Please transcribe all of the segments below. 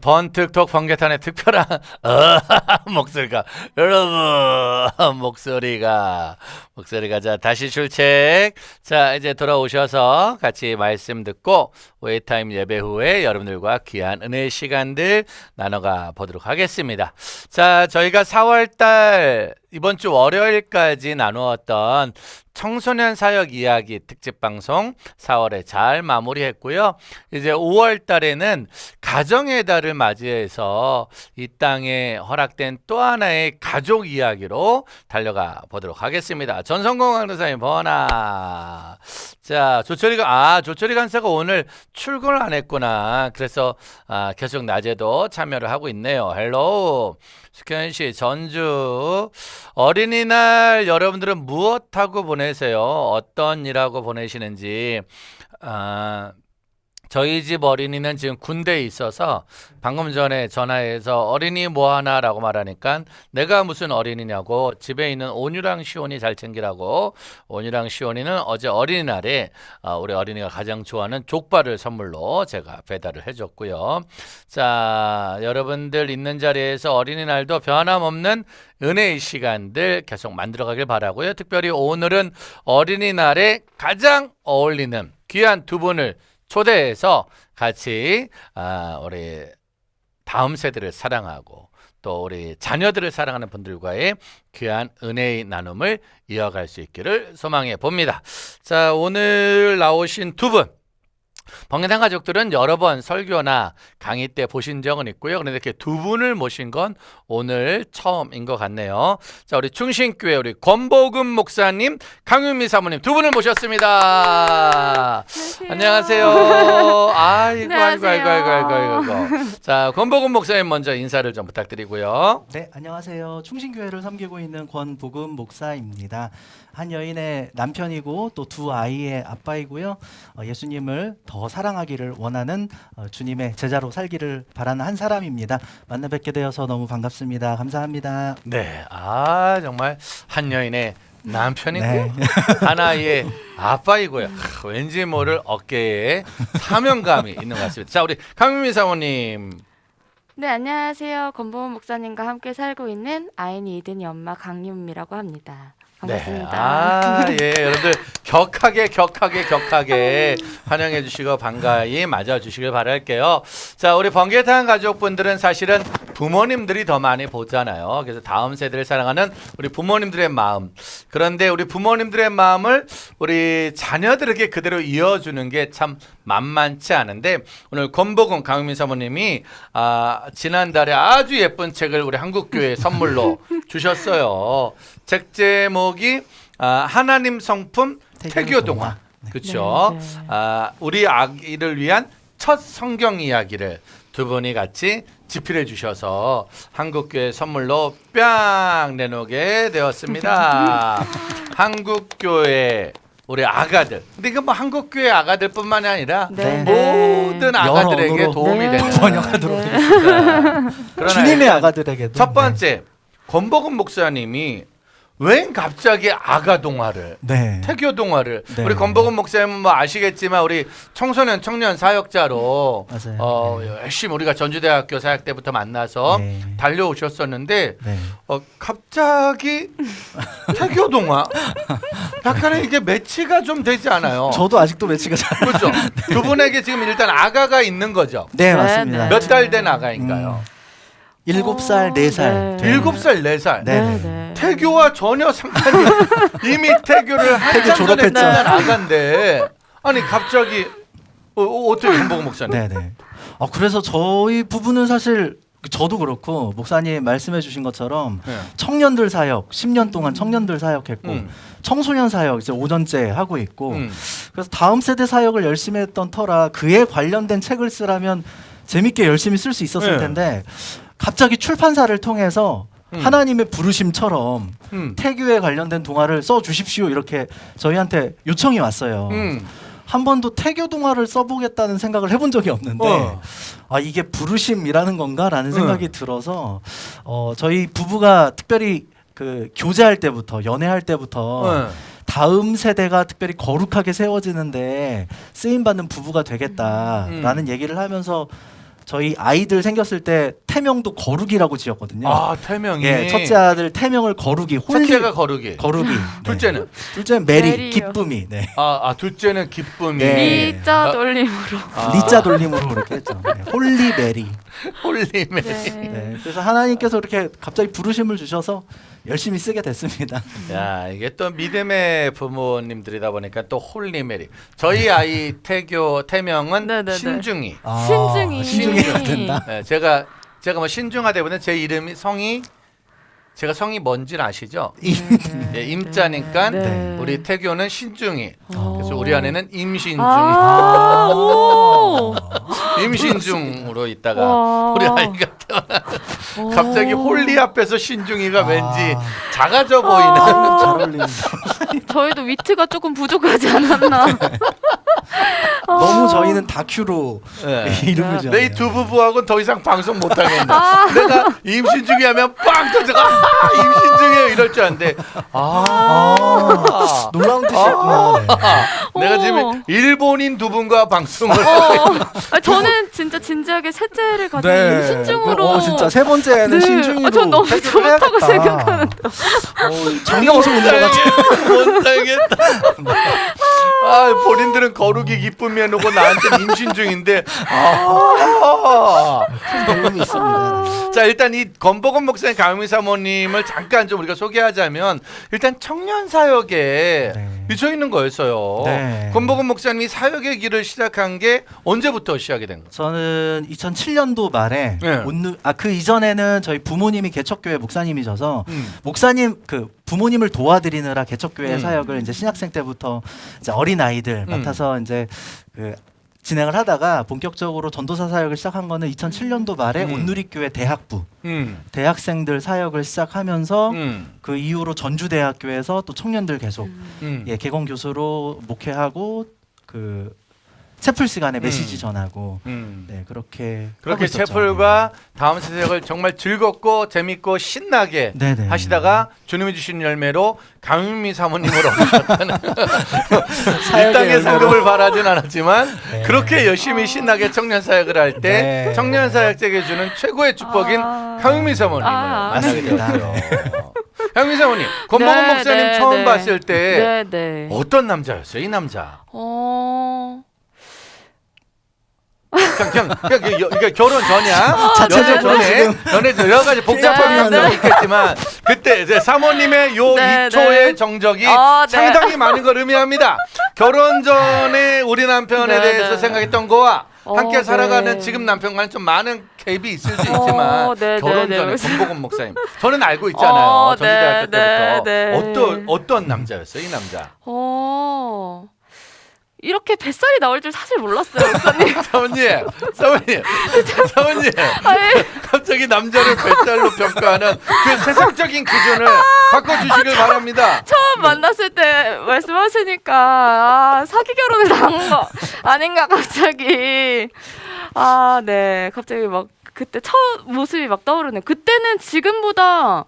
번특톡 번개탄의 특별한 목소리가 여러분 목소리가 자 다시 출첵. 자 이제 돌아오셔서 같이 말씀 듣고 웨이타임 예배 후에 여러분들과 귀한 은혜의 시간들 나눠가 보도록 하겠습니다. 자 저희가 4월달 이번 주 월요일까지 나누었던 청소년 사역 이야기 특집 방송 4월에 잘 마무리했고요. 이제 5월 달에는 가정의 달을 맞이해서 이 땅에 허락된 또 하나의 가족 이야기로 달려가 보도록 하겠습니다. 전성공 강도사님 번화. 자 조철이 간사가 오늘 출근을 안 했구나. 그래서 계속 낮에도 참여를 하고 있네요. 헬로우 스현씨 전주 어린이날 여러분들은 무엇하고 보내세요? 어떤 일하고 보내시는지. 저희 집 어린이는 지금 군대에 있어서 방금 전에 전화해서 어린이 뭐 하나 라고 말하니까 내가 무슨 어린이냐고 집에 있는 온유랑 시온이 잘 챙기라고. 온유랑 시온이는 어제 어린이날에 우리 어린이가 가장 좋아하는 족발을 선물로 제가 배달을 해줬고요. 자 여러분들 있는 자리에서 어린이날도 변함없는 은혜의 시간들 계속 만들어가길 바라고요. 특별히 오늘은 어린이날에 가장 어울리는 귀한 두 분을 초대해서 같이 우리 다음 세대를 사랑하고 또 우리 자녀들을 사랑하는 분들과의 귀한 은혜의 나눔을 이어갈 수 있기를 소망해 봅니다. 자 오늘 나오신 두 분 번개탄 가족들은 여러 번 설교나 강의 때 보신 적은 있고요. 그런데 이렇게 두 분을 모신 건 오늘 처음인 것 같네요. 자, 우리 충신교회 우리 권복음 목사님, 강윤미 사모님 두 분을 모셨습니다. 안녕하세요. 아이고. 자, 권복음 목사님 먼저 인사를 좀 부탁드리고요. 네, 안녕하세요. 충신교회를 섬기고 있는 권복음 목사입니다. 한 여인의 남편이고 또 두 아이의 아빠이고요. 예수님을 더 사랑하기를 원하는 주님의 제자로 살기를 바라는 한 사람입니다. 만나 뵙게 되어서 너무 반갑습니다. 감사합니다. 네, 정말 한 여인의 남편이고 네. 하나의 아빠이고요. 왠지 모를 어깨에 사명감이 있는 것 같습니다. 자, 우리 강민미 사모님. 네, 안녕하세요. 권보은 목사님과 함께 살고 있는 아이니 이든이 엄마 강윤미라고 합니다. 반갑습니다. 예, 여러분들 격하게 환영해 주시고 반가이 맞아 주시길 바랄게요. 자, 우리 번개탄 가족분들은 사실은 부모님들이 더 많이 보잖아요. 그래서 다음 세대를 사랑하는 우리 부모님들의 마음. 그런데 우리 부모님들의 마음을 우리 자녀들에게 그대로 이어주는 게 참 만만치 않은데 오늘 권복은 강윤민 사모님이 지난달에 아주 예쁜 책을 우리 한국교회에 선물로 주셨어요. 책 제목이 하나님 성품 태교동화. 그렇죠. 네. 우리 아기를 위한 첫 성경 이야기를 두 분이 같이 집필해 주셔서 한국교회 선물로 뺨 내놓게 되었습니다. 한국교회 우리 아가들. 근데 이거 뭐 한국교회 아가들뿐만이 아니라 네. 모든 아가들에게 도움이 되는 번역하도록 그러나 주님의 일단 아가들에게도. 첫 번째 권복은 목사님이 웬 갑자기 아가 동화를 태교 동화를 네. 우리 권복은 목사님은 뭐 아시겠지만 우리 청소년 청년 사역자로 맞아요. 열심히 우리가 전주대학교 사역 때부터 만나서 달려오셨었는데 갑자기 태교 동화 약간의 이게 매치가 좀 되지 않아요? 저도 아직도 매치가 잘. 그렇죠. 두 분에게 지금 일단 아가가 있는 거죠. 네, 맞습니다. 몇 달 된 아가인가요? 7살, 4살. 네. 7살, 4살. 네. 태교와 전혀 상관이 이미 태교를 한참 전에 졸업했죠. 끝난 아가인데 아니 갑자기 어떻게 권복은 목사님? 네. 그래서 저희 부부는 사실 저도 그렇고 목사님 말씀해 주신 것처럼 네. 청년들 사역 10년 동안 청년들 사역했고 청소년 사역 이제 5년째 하고 있고 그래서 다음 세대 사역을 열심히 했던 터라 그에 관련된 책을 쓰라면 재밌게 열심히 쓸 수 있었을 텐데 갑자기 출판사를 통해서 하나님의 부르심처럼 태교에 관련된 동화를 써 주십시오 이렇게 저희한테 요청이 왔어요. 한 번도 태교 동화를 써보겠다는 생각을 해본 적이 없는데 이게 부르심이라는 건가라는 생각이 들어서 저희 부부가 특별히 그 교제할 때부터 연애할 때부터 다음 세대가 특별히 거룩하게 세워지는데 쓰임받는 부부가 되겠다라는 얘기를 하면서 저희 아이들 생겼을 때 태명도 거룩이라고 지었거든요. 아, 태명이. 예, 첫째 아들 태명을 거룩이, 첫째가 거룩이. 거룩이. 네. 둘째는 둘째는 메리, 메리요. 기쁨이. 네. 둘째는 기쁨이. 네. 리자 돌림으로. 리자 돌림으로 그렇게 했죠. 네. 홀리 메리. 홀리 메리. 네. 그래서 하나님께서 이렇게 갑자기 부르심을 주셔서 열심히 쓰게 됐습니다. 야, 이게 또 믿음의 부모님들이다 보니까 또 홀리 메리. 저희 아이 태명은 네네네. 신중이. 신중이. 신중이가 된다. 네, 제가 뭐 신중하다보다 제 이름이 제가 성이 뭔지는 아시죠? 예, 임자니까 네. 우리 태교는 신중이. 어. 그래서 우리 아내는 임신중. 오. 임신중으로 있다가 와. 우리 아이가 태어나 오. 갑자기 홀리 앞에서 신중이가 왠지 아. 작아져 보이는. 잘 어울린다. 저희도 위트가 조금 부족하지 않았나. 너무 저희는 다큐로 네. 이름을 지었네요. 내 이 두 부부하고는 더 이상 방송 못 하겠네. 내가 임신 중에 하면 빵 터져가 임신 중에 이럴 줄 알았는데 놀라운 뜻이었구나. 네. 내가 오. 지금 일본인 두 분과 방송을 저는 진짜 진지하게 셋째를 가진 네. 신중으로. 진짜 세 번째는 네. 신중이로. 전 너무 태교를 좋다고 해야겠다. 생각하는데. 장명수 못 들어갔죠. 못 살겠다. 본인들은 거룩이 기쁨이 해놓고 나한테 임신 중인데 내용이 있습니다. 자, 일단 이 권복원 목사님 강미 사모님을 잠깐 좀 우리가 소개하자면 일단 청년 사역에 네. 미쳐 있는 거였어요. 네. 권복원 목사님이 사역의 길을 시작한 게 언제부터 시작이 된 거예요? 저는 2007년도 말에 네. 그 이전에는 저희 부모님이 개척교회 목사님이셔서 목사님 부모님을 도와드리느라 개척교회 사역을 이제 신학생 때부터 이제 어린 아이들 맡아서 이제 진행을 하다가 본격적으로 전도사 사역을 시작한 거는 2007년도 말에 온누리교회 대학부 대학생들 사역을 시작하면서 그 이후로 전주대학교에서 또 청년들 계속 개건 교수로 목회하고 채플 시간에 메시지 전하고 네, 그렇게 하고 있었죠. 채플과 다음 세상을 정말 즐겁고 재밌고 신나게 네네. 하시다가 주님이 주신 열매로 강윤미 사모님으로 오셨다는 이 사역의 땅의 열매로. 상급을 바라진 않았지만 네. 그렇게 열심히 신나게 청년 사역을 할 때 네. 청년 사역자에게 주는 최고의 축복인 강윤미 사모님을 만나게 맞습니다. 되었어요. 강윤미 사모님, 권복원 네, 목사님 네, 처음 네. 봤을 때 네. 어떤 남자였어요, 이 남자? 그냥 결혼 전이야. 자체적으로 연애 여러 가지 복잡한 네, 감정이 네. 있겠지만 그때 이제 사모님의 요 네, 2초의 네. 정적이 네. 상당히 많은 걸 의미합니다. 결혼 전에 우리 남편에 네, 대해서 네. 생각했던 거와 함께 네. 살아가는 지금 남편과는 좀 많은 갭이 있을 수 있지만 네, 결혼 네, 전에 네. 권복원 목사님 저는 알고 있잖아요. 전주대학교 네, 때부터 네. 어떤 남자였어요, 이 남자? 이렇게 뱃살이 나올 줄 사실 몰랐어요, 목사님. 사모님. 아니, 갑자기 남자를 뱃살로 평가하는 그 세상적인 기준을 바꿔주시길 바랍니다. 처음 만났을 때 말씀하시니까 사기 결혼을 당한 거 아닌가 갑자기. 네. 갑자기 막 그때 첫 모습이 막 떠오르네요. 그때는 지금보다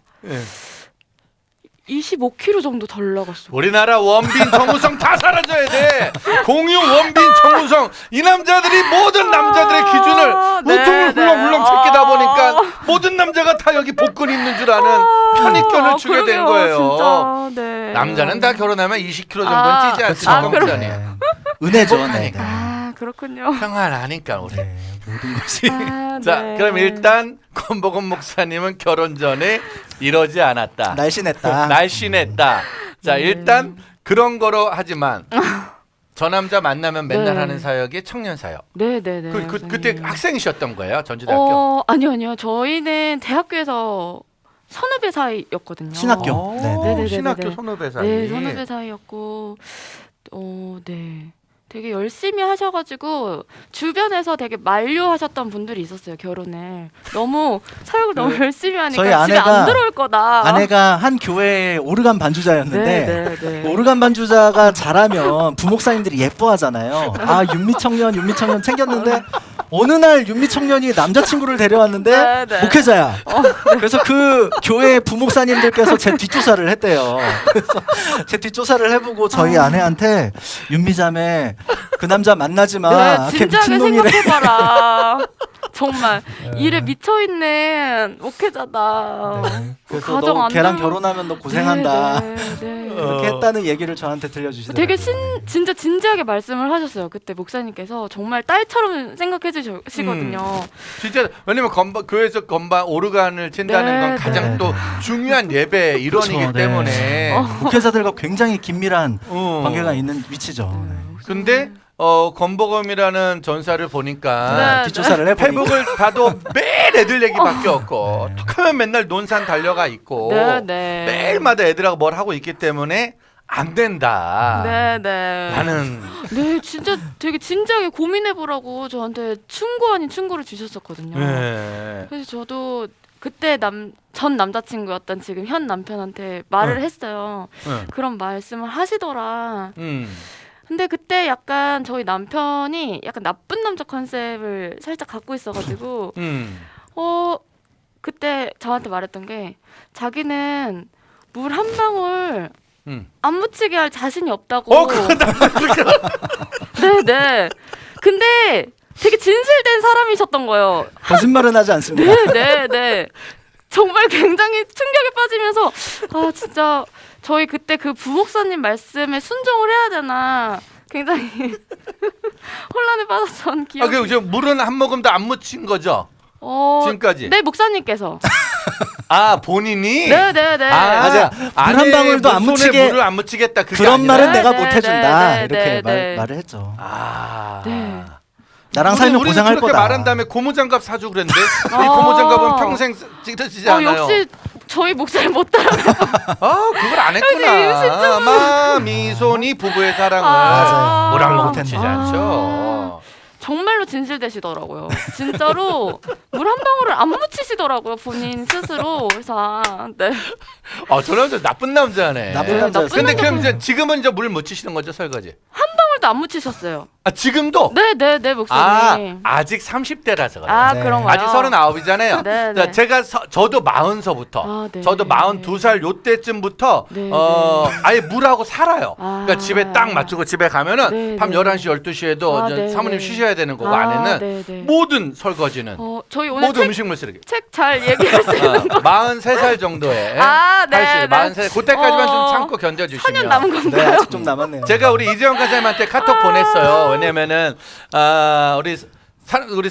25kg 정도 덜 나갔어. 우리나라 원빈 정우성 다 사라져야 돼. 공유 원빈 정우성 이 남자들이 모든 남자들의 기준을 우퉁을 훌렁훌렁 제끼다 보니까 모든 남자가 다 여기 복근 있는 줄 아는 편익견을 주게 된 거예요. 진짜, 네. 남자는 다 결혼하면 20kg 정도는 찌지 않습니까, 목사님? 은혜죠. 네. 그렇군요. 평안하니까 우리. 네, 모든 것이. 자, 네. 그럼 일단 권복원 목사님은 결혼 전에 이러지 않았다. 날씬했다. 날씬했다. 자, 일단 그런 거로 하지만 저 남자 만나면 맨날 네. 하는 사역이 청년 사역. 네네네. 그때 학생이셨던 거예요, 전주대학교? 아니요. 저희는 대학교에서 선후배 사이였거든요. 신학교. 네네네네. 신학교 선후배 사이. 네, 선후배 사이였고, 네. 되게 열심히 하셔가지고 주변에서 되게 만류하셨던 분들이 있었어요, 결혼을. 너무 사역을 너무 열심히 하니까 저희 집에 아내가- 안 들어올 거다. 아내가 한 교회의 오르간 반주자였는데 네. 오르간 반주자가 잘하면 부목사님들이 예뻐하잖아요. 윤미 청년 챙겼는데 어느 날 윤미 청년이 남자친구를 데려왔는데 네. 목회자야. 그래서 그 교회 부목사님들께서 제 뒷조사를 했대요. 그래서 제 뒷조사를 해보고 저희 아내한테 윤미자매 그 남자 만나지 마. 네, 걔 진작에 미친놈이래. 생각해봐라. 정말 일에 미쳐 있는 목회자다. 그래서 가정 너 안 걔랑 돌보- 결혼하면 너 고생한다. 네. 그렇게 했다는 얘기를 저한테 들려주시더라고요. 되게 진짜 진지하게 말씀을 하셨어요. 그때 목사님께서 정말 딸처럼 생각해 주시거든요. 진짜 왜냐면 교회에서 건반 오르간을 친다는 네, 건 가장 네. 또 중요한 예배 일원이기 그렇죠, 네. 때문에. 목회자들과 굉장히 긴밀한 어. 관계가 있는 위치죠. 네. 근데 건보검이라는 전사를 보니까 네. 뒷조사를 해보니까 페북을 봐도 매일 애들 얘기밖에 없고 툭하면 맨날 논산 달려가 있고 네. 매일마다 애들하고 뭘 하고 있기 때문에 안 된다. 네. 나는 네, 진짜 되게 진지하게 고민해 보라고 저한테 충고 아닌 충고를 주셨었거든요. 네. 그래서 저도 그때 전 남자친구였던 지금 현 남편한테 말을 했어요. 응. 그런 말씀을 하시더라. 음. 근데 그때 약간 저희 남편이 약간 나쁜 남자 컨셉을 살짝 갖고 있어가지고 그때 저한테 말했던 게 자기는 물 한 방울 안 묻히게 할 자신이 없다고. 그건 나 네네. 근데 되게 진실된 사람이셨던 거예요. 거짓말은 하지 않습니다. 네네. 정말 굉장히 충격에 빠지면서 아 진짜 저희 그때 그 부목사님 말씀에 순종을 해야 되나 굉장히 혼란에 빠졌던 기억이. 그 이제 물은 한 모금도 안 묻힌 거죠? 지금까지? 네 목사님께서. 아 본인이? 네네네. 맞아. 물 한 방울도 안 묻히게 물을 안 묻히겠다. 그게 그런 아니라? 말은 내가 네, 못 네, 해준다. 네, 이렇게 네. 말을 했죠. 아. 네. 나랑 살면 우리는 고생할 그렇게 거다. 말한 다음에 고무장갑 사주 그랬는데 이 고무장갑은 평생 찢어지지 않아요. 역시 저희 목소리 못 따라가요. 그걸 안 했구나. 마미손이 부부의 사랑을 맞아요. 뭐랑 못했네. 묻히지 않죠. 정말로 진실되시더라고요. 진짜로 물 한 방울을 안 묻히시더라고요. 본인 스스로. 그래서 네. 저 남자 나쁜 남자네. 나쁜 네, 남자였어요. 나쁜 근데 그럼 남자. 이제 지금은 이제 물 묻히시는 거죠 설거지? 한 방울도 안 묻히셨어요. 지금도? 네네네 목사님. 아직 30대라서 그래요. 네. 그런가요? 아직 39이잖아요. 네. 제가 저도 40서부터 네. 저도 42살 요때쯤부터 네, 아예 물하고 살아요. 아. 그러니까 집에 딱 맞추고 집에 가면은 네, 밤 네. 11시 12시에도 네, 사모님 네. 쉬셔야 되는 거고 안에는 네네. 모든 설거지는 저희 오늘 모든 음식물 쓰레기. 책 잘 얘기할 수 있는 거. 43살 정도에 네. 43살 그때까지만 좀 어, 참고 4년 견뎌주시면 남은 네, 건가요? 아직 좀 남았네요. 제가 우리 이재영 가사님한테 카톡 보냈어요. 왜냐면은 우리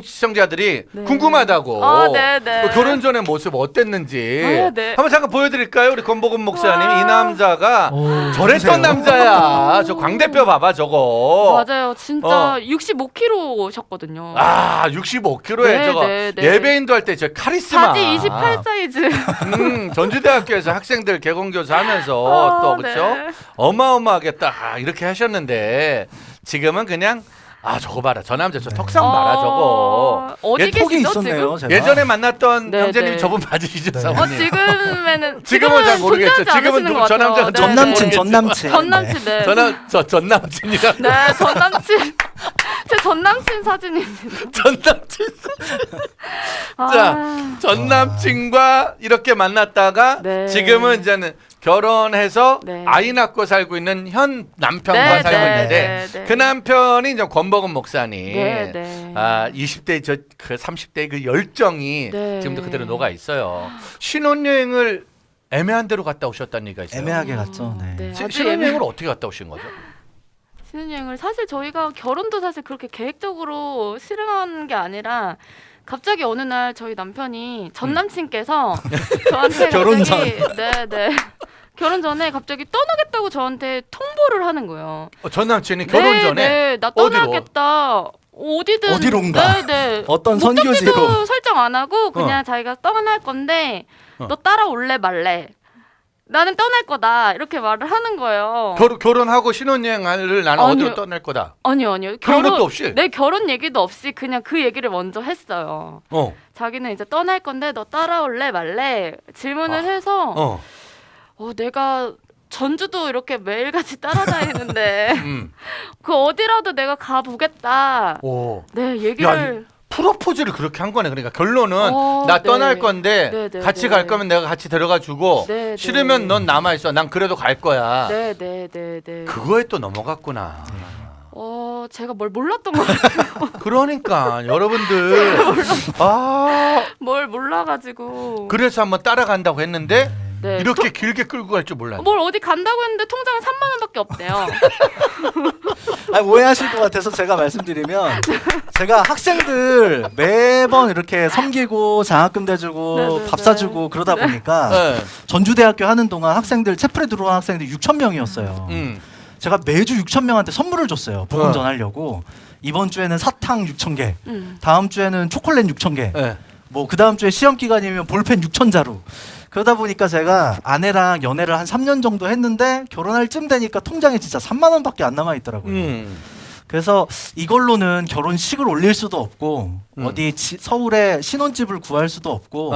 시청자들이 네. 궁금하다고 네네. 그 결혼 전의 모습 어땠는지 네. 한번 잠깐 보여드릴까요? 우리 권복은 목사님 이 남자가 오, 저랬던 보세요. 남자야. 저 광대뼈 봐봐 저거. 맞아요. 진짜 65kg셨거든요. 65kg에 네, 저거 네, 네. 예배인도 할 때 저 카리스마. 바지 28 사이즈. 전주대학교에서 학생들 개공교사 하면서 또 그렇죠? 네. 어마어마하게 딱 이렇게 하셨는데 지금은 그냥 저거 봐라 저 남자 저 턱상 봐라 저거 어디 예, 폭이 계시죠 있었네요. 지금? 제가. 예전에 만났던 네, 형제님이 네. 저분 맞으시죠 네. 사모님? 지금은 잘 모르겠죠. 존재하지 지금은 않으시는 것 저 같아요. 남자가 네, 전 남친, 네. 전 남친. 전 남친 네. 전 남친이랑 네, 전 남친. 제 전 남친 사진입니다. 전 남친 전 남친과 이렇게 만났다가 네. 지금은 이제는 결혼해서 네. 아이 낳고 살고 있는 현 남편과 네, 살고 네, 있는데 네, 네. 그 남편이 이제 권복은 목사님. 네, 네. 20대 그 30대 그 열정이 네. 지금도 그대로 녹아 있어요. 신혼여행을 애매한 데로 갔다 오셨다는 얘기가 있어요. 애매하게 갔죠. 네. 네. 아주 신혼여행을 어떻게 갔다 오신 거죠? 신혼여행을 사실 저희가 결혼도 사실 그렇게 계획적으로 실행한 게 아니라 갑자기 어느 날 저희 남편이 전 남친께서 저한테 결혼 갑자기 네네 결혼 전에 갑자기 떠나겠다고 저한테 통보를 하는 거예요. 전 남친이 결혼 전에 네, 나 떠나겠다. 어디든 어디론가? 네네. 어떤 목적지도 선교지로. 설정 안 하고 그냥 자기가 떠날 건데 너 따라올래 말래? 나는 떠날 거다 이렇게 말을 하는 거예요. 결혼하고 신혼여행을 나는 아니요. 어디로 떠날 거다. 아니요. 그런 것도 없이? 네, 결혼 얘기도 없이 그냥 그 얘기를 먼저 했어요. 자기는 이제 떠날 건데 너 따라올래 말래? 질문을 해서 내가 전주도 이렇게 매일같이 따라다니는데 그 어디라도 내가 가보겠다. 네, 얘기를 프로포즈를 그렇게 한 거네. 그러니까 결론은 나 네. 떠날 건데 네, 네, 같이 네. 갈 거면 내가 같이 데려가 주고 네, 싫으면 네. 넌 남아 있어. 난 그래도 갈 거야. 네. 그거에 또 넘어갔구나. 제가 뭘 몰랐던 것 같아요. 그러니까 여러분들 뭘 몰라가지고. 그래서 한번 따라간다고 했는데 네. 이렇게 길게 끌고 갈 줄 몰랐네. 뭘 어디 간다고 했는데 통장에 3만 원밖에 없대요. 아니, 오해하실 것 같아서 제가 말씀드리면 제가 학생들 매번 이렇게 섬기고 장학금 대주고 네네네. 밥 사주고 그러다 보니까 네. 전주대학교 하는 동안 학생들 채플에 들어온 학생들이 6,000명이었어요. 제가 매주 6,000명한테 선물을 줬어요. 복음 전하려고. 이번 주에는 사탕 6,000개, 다음 주에는 초콜릿 6,000개, 네. 뭐 그 다음 주에 시험 기간이면 볼펜 6,000자루. 그러다 보니까 제가 아내랑 연애를 한 3년 정도 했는데 결혼할 쯤 되니까 통장에 진짜 3만 원밖에 안 남아 있더라고요. 그래서 이걸로는 결혼식을 올릴 수도 없고 어디 서울에 신혼집을 구할 수도 없고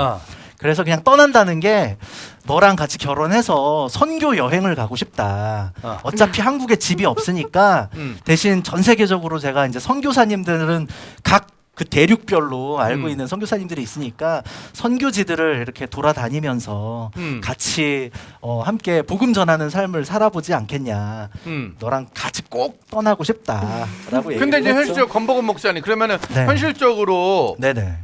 그래서 그냥 떠난다는 게 너랑 같이 결혼해서 선교 여행을 가고 싶다. 어차피 한국에 집이 없으니까 대신 전 세계적으로 제가 이제 선교사님들은 각 그 대륙별로 알고 있는 선교사님들이 있으니까 선교지들을 이렇게 돌아다니면서 같이 함께 복음 전하는 삶을 살아보지 않겠냐. 너랑 같이 꼭 떠나고 싶다라고 얘기를 근데 이제 했죠. 현실적으로 권복원 목사님 그러면은 네. 현실적으로 네네.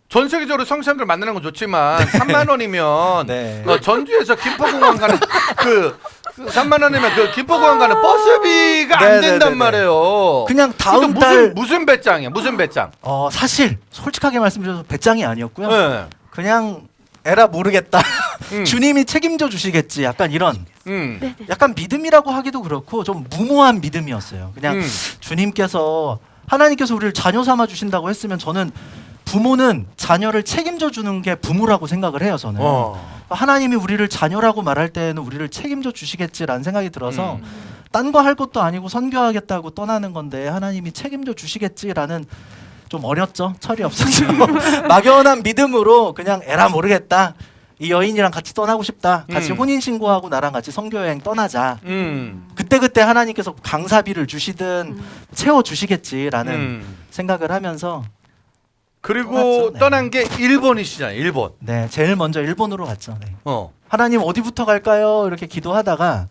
전 세계적으로 성사람들 만나는 건 좋지만 3만 원이면 네. 전주에서 김포공항 가는 그 3만 원이면 그 김포공항 가는 버스비가 안 네네네네. 된단 말이에요. 그냥 다음 그러니까 달 무슨 배짱이야? 무슨 배짱? 사실 솔직하게 말씀드려서 배짱이 아니었고요. 네. 그냥 에라 모르겠다. 음. 주님이 책임져 주시겠지. 약간 이런 네네. 약간 믿음이라고 하기도 그렇고 좀 무모한 믿음이었어요. 그냥 주님께서 하나님께서 우리를 자녀 삼아 주신다고 했으면 저는 부모는 자녀를 책임져 주는 게 부모라고 생각을 해요. 저는 하나님이 우리를 자녀라고 말할 때에는 우리를 책임져 주시겠지라는 생각이 들어서 딴 거 할 것도 아니고 선교하겠다고 떠나는 건데 하나님이 책임져 주시겠지라는 좀 어렸죠. 철이 없었죠. 막연한 믿음으로 그냥 에라 모르겠다. 이 여인이랑 같이 떠나고 싶다. 같이 혼인 신고하고 나랑 같이 선교 여행 떠나자. 그때 하나님께서 강사비를 주시든 채워 주시겠지라는 생각을 하면서 그리고 떠났죠. 네. 떠난 게 일본이시잖아요. 일본. 네, 제일 먼저 일본으로 갔죠. 네. 하나님 어디부터 갈까요? 이렇게 기도하다가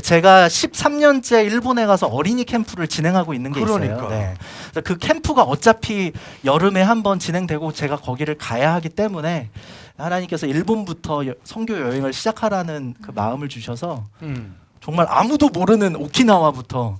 제가 13년째 일본에 가서 어린이 캠프를 진행하고 있는 게 그러니까. 있어요. 네. 그래서 그 캠프가 어차피 여름에 한번 진행되고 제가 거기를 가야 하기 때문에 하나님께서 일본부터 선교 여행을 시작하라는 그 마음을 주셔서 정말 아무도 모르는 오키나와부터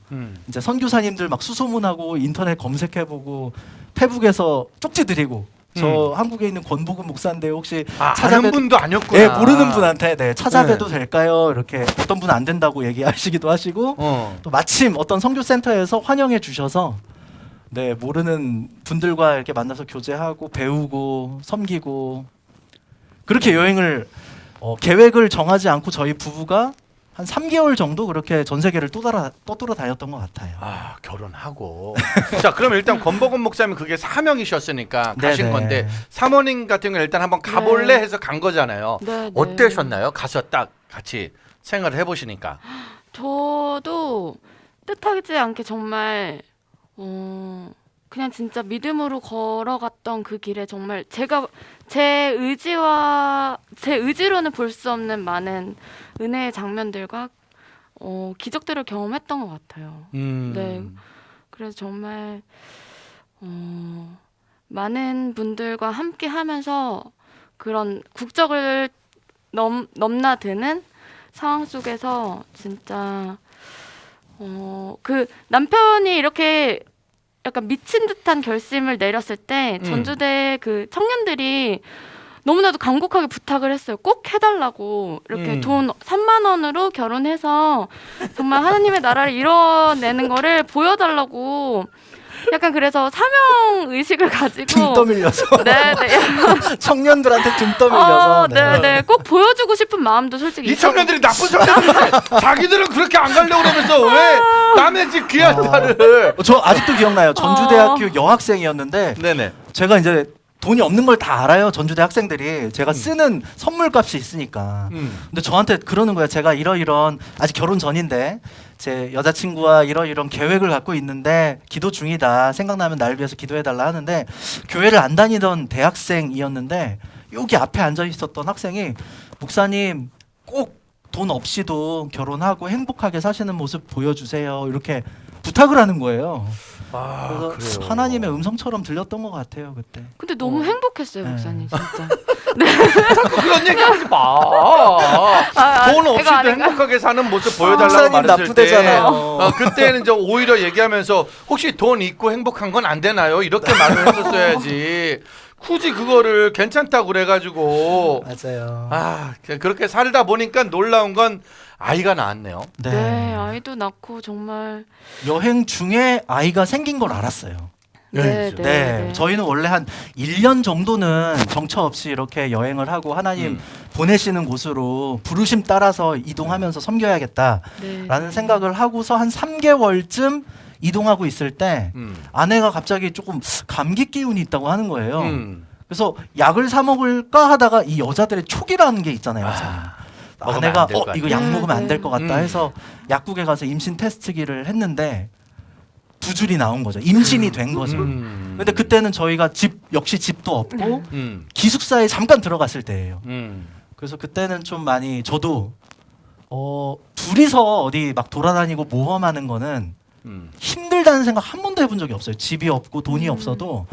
이제 선교사님들 막 수소문하고 인터넷 검색해보고 페북에서 쪽지 드리고 저 한국에 있는 권복은 목사인데 혹시 아는 분도 아니었구나. 네, 모르는 분한테 찾아뵈도 될까요? 이렇게 어떤 분은 안 된다고 얘기하시기도 하시고 또 마침 어떤 선교센터에서 환영해 주셔서 네, 모르는 분들과 이렇게 만나서 교제하고 배우고 섬기고 그렇게 여행을 계획을 정하지 않고 저희 부부가 한 3개월 정도 그렇게 전 세계를 떠돌아 다녔던 것 같아요. 결혼하고. 자, 그럼 일단 권복원 목사님 그게 사명이셨으니까 가신 네네. 건데 사모님 같은 경우 일단 한번 가볼래 네. 해서 간 거잖아요. 네, 네. 어떠셨나요? 가서 딱 같이 생활을 해보시니까. 저도 뜻하지 않게 정말 그냥 진짜 믿음으로 걸어갔던 그 길에 정말 제가 제 의지로는 볼 수 없는 많은 은혜의 장면들과 기적들을 경험했던 것 같아요. 네, 그래서 정말 많은 분들과 함께하면서 그런 국적을 넘나드는 상황 속에서 진짜 그 남편이 이렇게 약간 미친 듯한 결심을 내렸을 때 전주대 그 청년들이 너무나도 간곡하게 부탁을 했어요. 꼭 해달라고. 이렇게 돈 3만 원으로 결혼해서 정말 하나님의 나라를 이뤄내는 거를 보여달라고. 약간 그래서 사명 의식을 가지고 등 떠밀려서 네네 청년들한테 등 떠밀려서 네네 꼭 보여주고 싶은 마음도 솔직히 이 청년들이 나쁜 청년들 자기들은 그렇게 안 가려고 그러면서 왜 남의 집 귀한 딸을 저 아직도 기억나요. 전주대학교 여학생이었는데 네네. 제가 이제 돈이 없는 걸 다 알아요. 전주대 학생들이 제가 쓰는 선물값이 있으니까. 근데 저한테 그러는 거예요. 제가 이런 아직 결혼 전인데 제 여자친구와 이런 계획을 갖고 있는데 기도 중이다. 생각나면 날 위해서 기도해달라 하는데 교회를 안 다니던 대학생이었는데 여기 앞에 앉아 있었던 학생이 목사님 꼭 돈 없이도 결혼하고 행복하게 사시는 모습 보여주세요. 이렇게 부탁을 하는 거예요. 아, 그래서 그래요. 하나님의 음성처럼 들렸던 것 같아요 그때. 근데 너무 행복했어요, 네. 목사님 진짜. 그런 얘기 하지 마. 돈 이거 없이도 아닌가? 행복하게 사는 모습 보여달라고 목사님 말했을 나쁘대잖아요. 때 그때는 저 오히려 얘기하면서 혹시 돈 있고 행복한 건 안 되나요? 이렇게 말을 했었어야지. 굳이 그거를 괜찮다고 그래가지고 맞아요. 아 그렇게 살다 보니까 놀라운 건 아이가 나왔네요. 네, 아이도 낳고 정말 여행 중에 아이가 생긴 걸 알았어요. 네, 네, 저희는 원래 한 1년 정도는 정처 없이 이렇게 여행을 하고 하나님 보내시는 곳으로 부르심 따라서 이동하면서 섬겨야겠다라는 네. 생각을 하고서 한 3개월쯤 이동하고 있을 때 아내가 갑자기 조금 감기 기운이 있다고 하는 거예요. 그래서 약을 사 먹을까 하다가 이 여자들의 촉이라는 게 있잖아요. 먹으면 아내가 안될것 같아. 이거 약 먹으면 안 될 것 같다 음. 해서 약국에 가서 임신 테스트기를 했는데 2줄이 나온 거죠. 임신이 된 거죠. 근데 그때는 저희가 역시 집도 없고 기숙사에 잠깐 들어갔을 때예요. 그래서 그때는 좀 많이 저도 둘이서 어디 막 돌아다니고 모험하는 거는 힘들다는 생각 한 번도 해본 적이 없어요. 집이 없고 돈이 없어도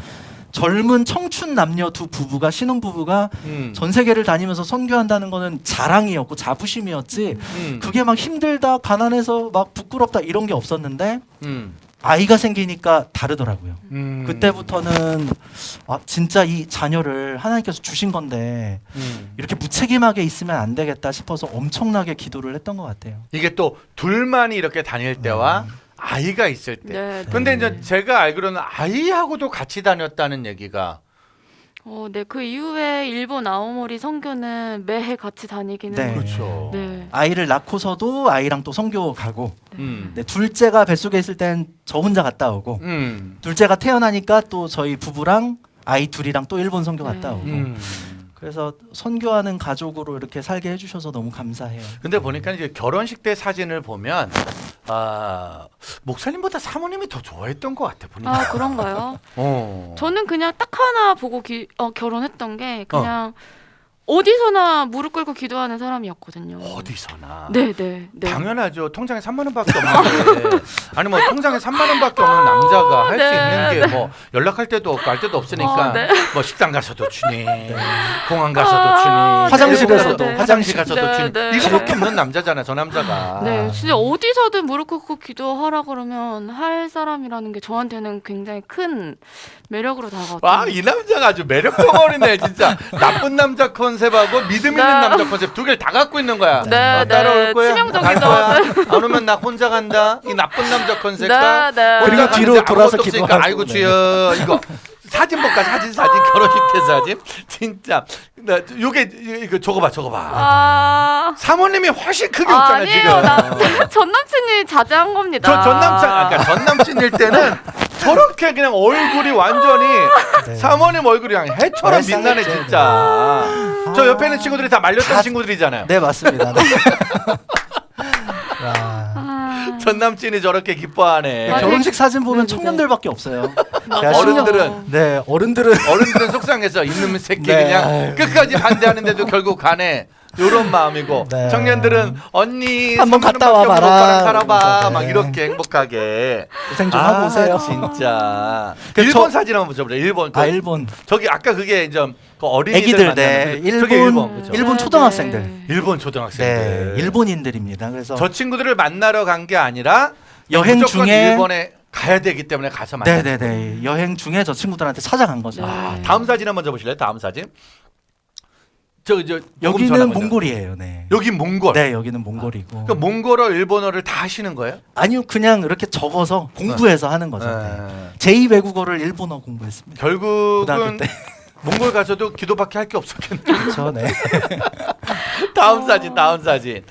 젊은 청춘 남녀 두 부부가 신혼 부부가 전 세계를 다니면서 선교한다는 거는 자랑이었고 자부심이었지. 그게 막 힘들다, 가난해서 막 부끄럽다 이런 게 없었는데 아이가 생기니까 다르더라고요. 그때부터는 진짜 이 자녀를 하나님께서 주신 건데 이렇게 무책임하게 있으면 안 되겠다 싶어서 엄청나게 기도를 했던 것 같아요. 이게 또 둘만이 이렇게 다닐 때와 아이가 있을 때. 네, 근데 네. 이제 제가 알기로는 아이하고도 같이 다녔다는 얘기가 네, 그 이후에 일본 아오모리 선교는 매해 같이 다니기는 네. 해요. 그렇죠. 네. 아이를 낳고서도 아이랑 또 선교 가고 음. 네, 둘째가 뱃속에 있을 땐 저 혼자 갔다 오고 둘째가 태어나니까 또 저희 부부랑 아이 둘이랑 또 일본 선교 갔다 오고 그래서 선교하는 가족으로 이렇게 살게 해주셔서 너무 감사해요. 근데 보니까 이제 결혼식 때 사진을 보면 목사님보다 사모님이 더 좋아했던 것 같아 보니까. 아, 그런가요? 저는 그냥 딱 하나 보고 결혼했던 게 그냥 어디서나 무릎 꿇고 기도하는 사람이었거든요. 어디서나. 네, 네, 네. 당연하죠. 통장에 3만 원밖에 없는데 아니 뭐 통장에 3만 원밖에 없는 남자가 할 수 네, 있는 게 뭐 연락할 때도 없고 할 때도 없으니까 네. 뭐 식당 가서도 주니 공항 가서도 주니 화장실에서도, 네, 네. 화장실 가서도 네, 주니 네. 이거밖에 없는 남자잖아 저 남자가. 네, 진짜 어디서든 무릎 꿇고 기도하라 그러면 할 사람이라는 게 저한테는 굉장히 큰 매력으로 다가왔거든요. 이 남자가 아주 매력 덩어리네 진짜. 나쁜 남자 컨셉하고 믿음 있는 네. 남자 컨셉 두 개를 다 갖고 있는 거야. 네, 따라올 네. 거야? 치명적이죠. 갈 거야? 안 오면 나 혼자 간다. 이 나쁜 남자 컨셉과 네, 네. 그리고 혼자 뒤로 가는데 돌아서 아무것도 없으니까 기도하고. 아이고 네. 주여 이거 사진 볼까 사진 결혼식 때 사진 진짜 나 요게 이거 적어봐 사모님이 훨씬 크게 웃잖아 아니에요. 지금. 전 남친이 자제한 겁니다. 전 남친일 때는 저렇게 그냥 얼굴이 완전히 네. 사모님 얼굴이 그냥 해처럼 빛나네 쌀쌀했죠. 진짜. 저 옆에 있는 친구들이 다 말렸던 다- 친구들이잖아요. 네 맞습니다. 네. 와. 전 남친이 저렇게 기뻐하네. 아, 결혼식 사진 보면 네, 네, 청년들밖에 없어요. 맞아요. 어른들은 네 어른들은 어른들은 속상해서 있는 새끼 네. 그냥 아유. 끝까지 반대하는데도 결국 가네. 요런 마음이고 네. 청년들은 언니 한번 3만 갔다 원밖에 없는 와봐라. 오빠랑 살아봐 그러면서, 막 네. 이렇게 행복하게. 고생 좀 하고 오세요. 진짜. 그 일본 저- 사진 한번 보자. 일본. 아 일본 저기 아까 그게 이제 그 어린이들 애기들 만나는 네 저게 일본 그죠? 일본 네, 초등학생들 네. 일본 초등학생들. 네 일본인들입니다. 그래서 저 친구들을 만나러 간 게 아니라 여행 무조건 중에 일본에 가야 되기 때문에 가서 만나. 네네네 여행 중에 저 친구들한테 찾아간 거죠. 네. 다음 사진 한번 줘보실래요? 다음 사진. 저 여기는 몽골이에요. 네. 여기 몽골. 네 여기는 몽골이고. 그 몽골어, 일본어를 다 하시는 거예요? 아니요 그냥 이렇게 적어서 공부해서 하는 거죠. 네. 네. 제2 외국어를 일본어 공부했습니다. 고등학교 결국은 때. 몽골 가서도 기도밖에 할 게 없었겠네. 그렇죠. 네. 다음 사진.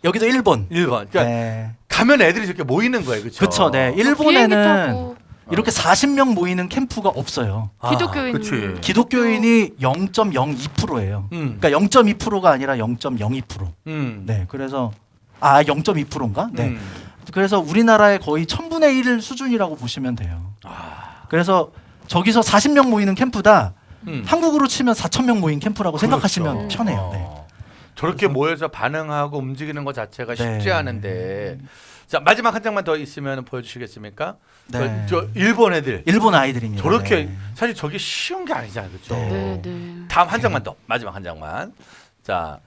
여기도 일본. 일본. 그러니까 네. 가면 애들이 이렇게 모이는 거예요, 그렇죠? 그렇죠. 네. 비행기 일본에는 타고 이렇게 40명 모이는 캠프가 없어요. 기독교인. 그치. 기독교인이 0.02%예요. 그러니까 0.2%가 아니라 0.02%. 네. 그래서 0.2%인가? 네. 그래서 우리나라의 거의 1000분의 1 수준이라고 보시면 돼요. 그래서 저기서 40명 모이는 캠프다. 한국으로 치면 4,000명 모인 캠프라고 생각하시면 그렇죠. 편해요. 네. 저렇게 모여서 반응하고 움직이는 것 자체가 쉽지 네. 않은데 자 마지막 한 장만 더 있으면 보여주시겠습니까? 네. 저 일본 애들 일본 아이들입니다. 저렇게 네. 사실 저게 쉬운 게 아니잖아요, 그렇죠? 네, 네. 다음 한 장만 더 마지막 한 장만. 자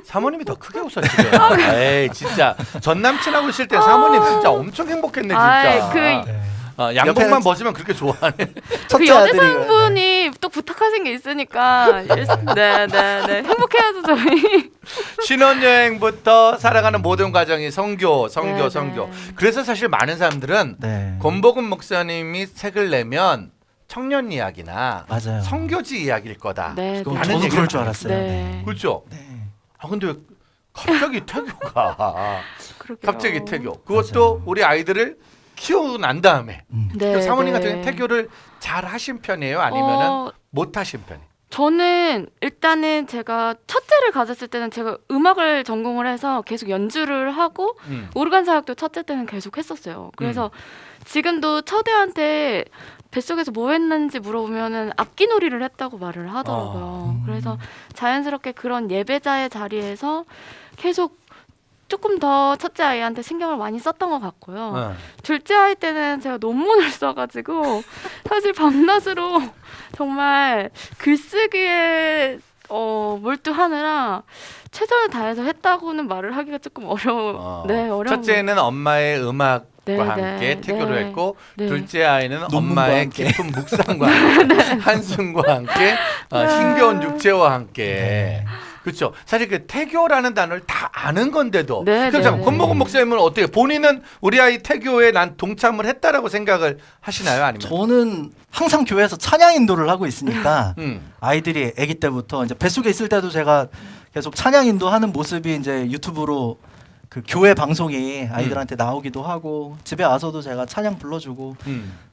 사모님이 더 크게 웃어 지금. 에이 진짜 전 남친하고 있을 때 사모님 진짜 엄청 행복했네 진짜. 아이, 그 네. 양복만 옆에는- 벗으면 그렇게 좋아하네. 그 첫째 아들이 여대생분이 또 부탁하신 게 있으니까 네네네 행복해야죠 저희. 신혼여행부터 살아가는 모든 과정이 성교. 네, 성교. 네. 그래서 사실 많은 사람들은 네. 권복은 목사님이 책을 내면 청년 이야기나 맞아요. 성교지 이야기일 거다. 네, 그건 네. 많은 저도 얘기를 그럴 줄 많이 알았어요. 네. 그렇죠. 네. 아 근데 왜 갑자기 태교가 그러게요. 갑자기 태교. 그것도 맞아요. 우리 아이들을 키우고 난 다음에 네, 사모님 네. 같은 경우는 태교를 잘 하신 편이에요? 아니면은 못 하신 편이에요? 저는 일단은 제가 첫째를 가졌을 때는 제가 음악을 전공을 해서 계속 연주를 하고 오르간 사역도 첫째 때는 계속 했었어요. 그래서 지금도 첫애한테 뱃속에서 뭐 했는지 물어보면은 악기놀이를 했다고 말을 하더라고요. 그래서 자연스럽게 그런 예배자의 자리에서 계속 조금 더 첫째 아이한테 신경을 많이 썼던 것 같고요. 둘째 아이 때는 제가 논문을 써가지고 사실 밤낮으로 정말 글쓰기에 몰두하느라 최선을 다해서 했다고는 말을 하기가 조금 어려운. 첫째는 엄마의 음악과 네, 함께 네, 태교를 네. 했고 네. 둘째 아이는 논문과 엄마의 함께. 깊은 묵상과 함께 한숨과 함께 힘겨운 육체와 함께 네. 그렇죠. 사실 그 태교라는 단어를 다 아는 건데도 네, 그럼 네. 권목은 목사님은 어떻게 본인은 우리 아이 태교에 난 동참을 했다라고 생각을 하시나요? 아니면 저는 항상 교회에서 찬양 인도를 하고 있으니까 음. 아이들이 아기 때부터 이제 뱃속에 있을 때도 제가 계속 찬양 인도하는 모습이 이제 유튜브로 그 교회 방송이 아이들한테 나오기도 하고 집에 와서도 제가 찬양 불러주고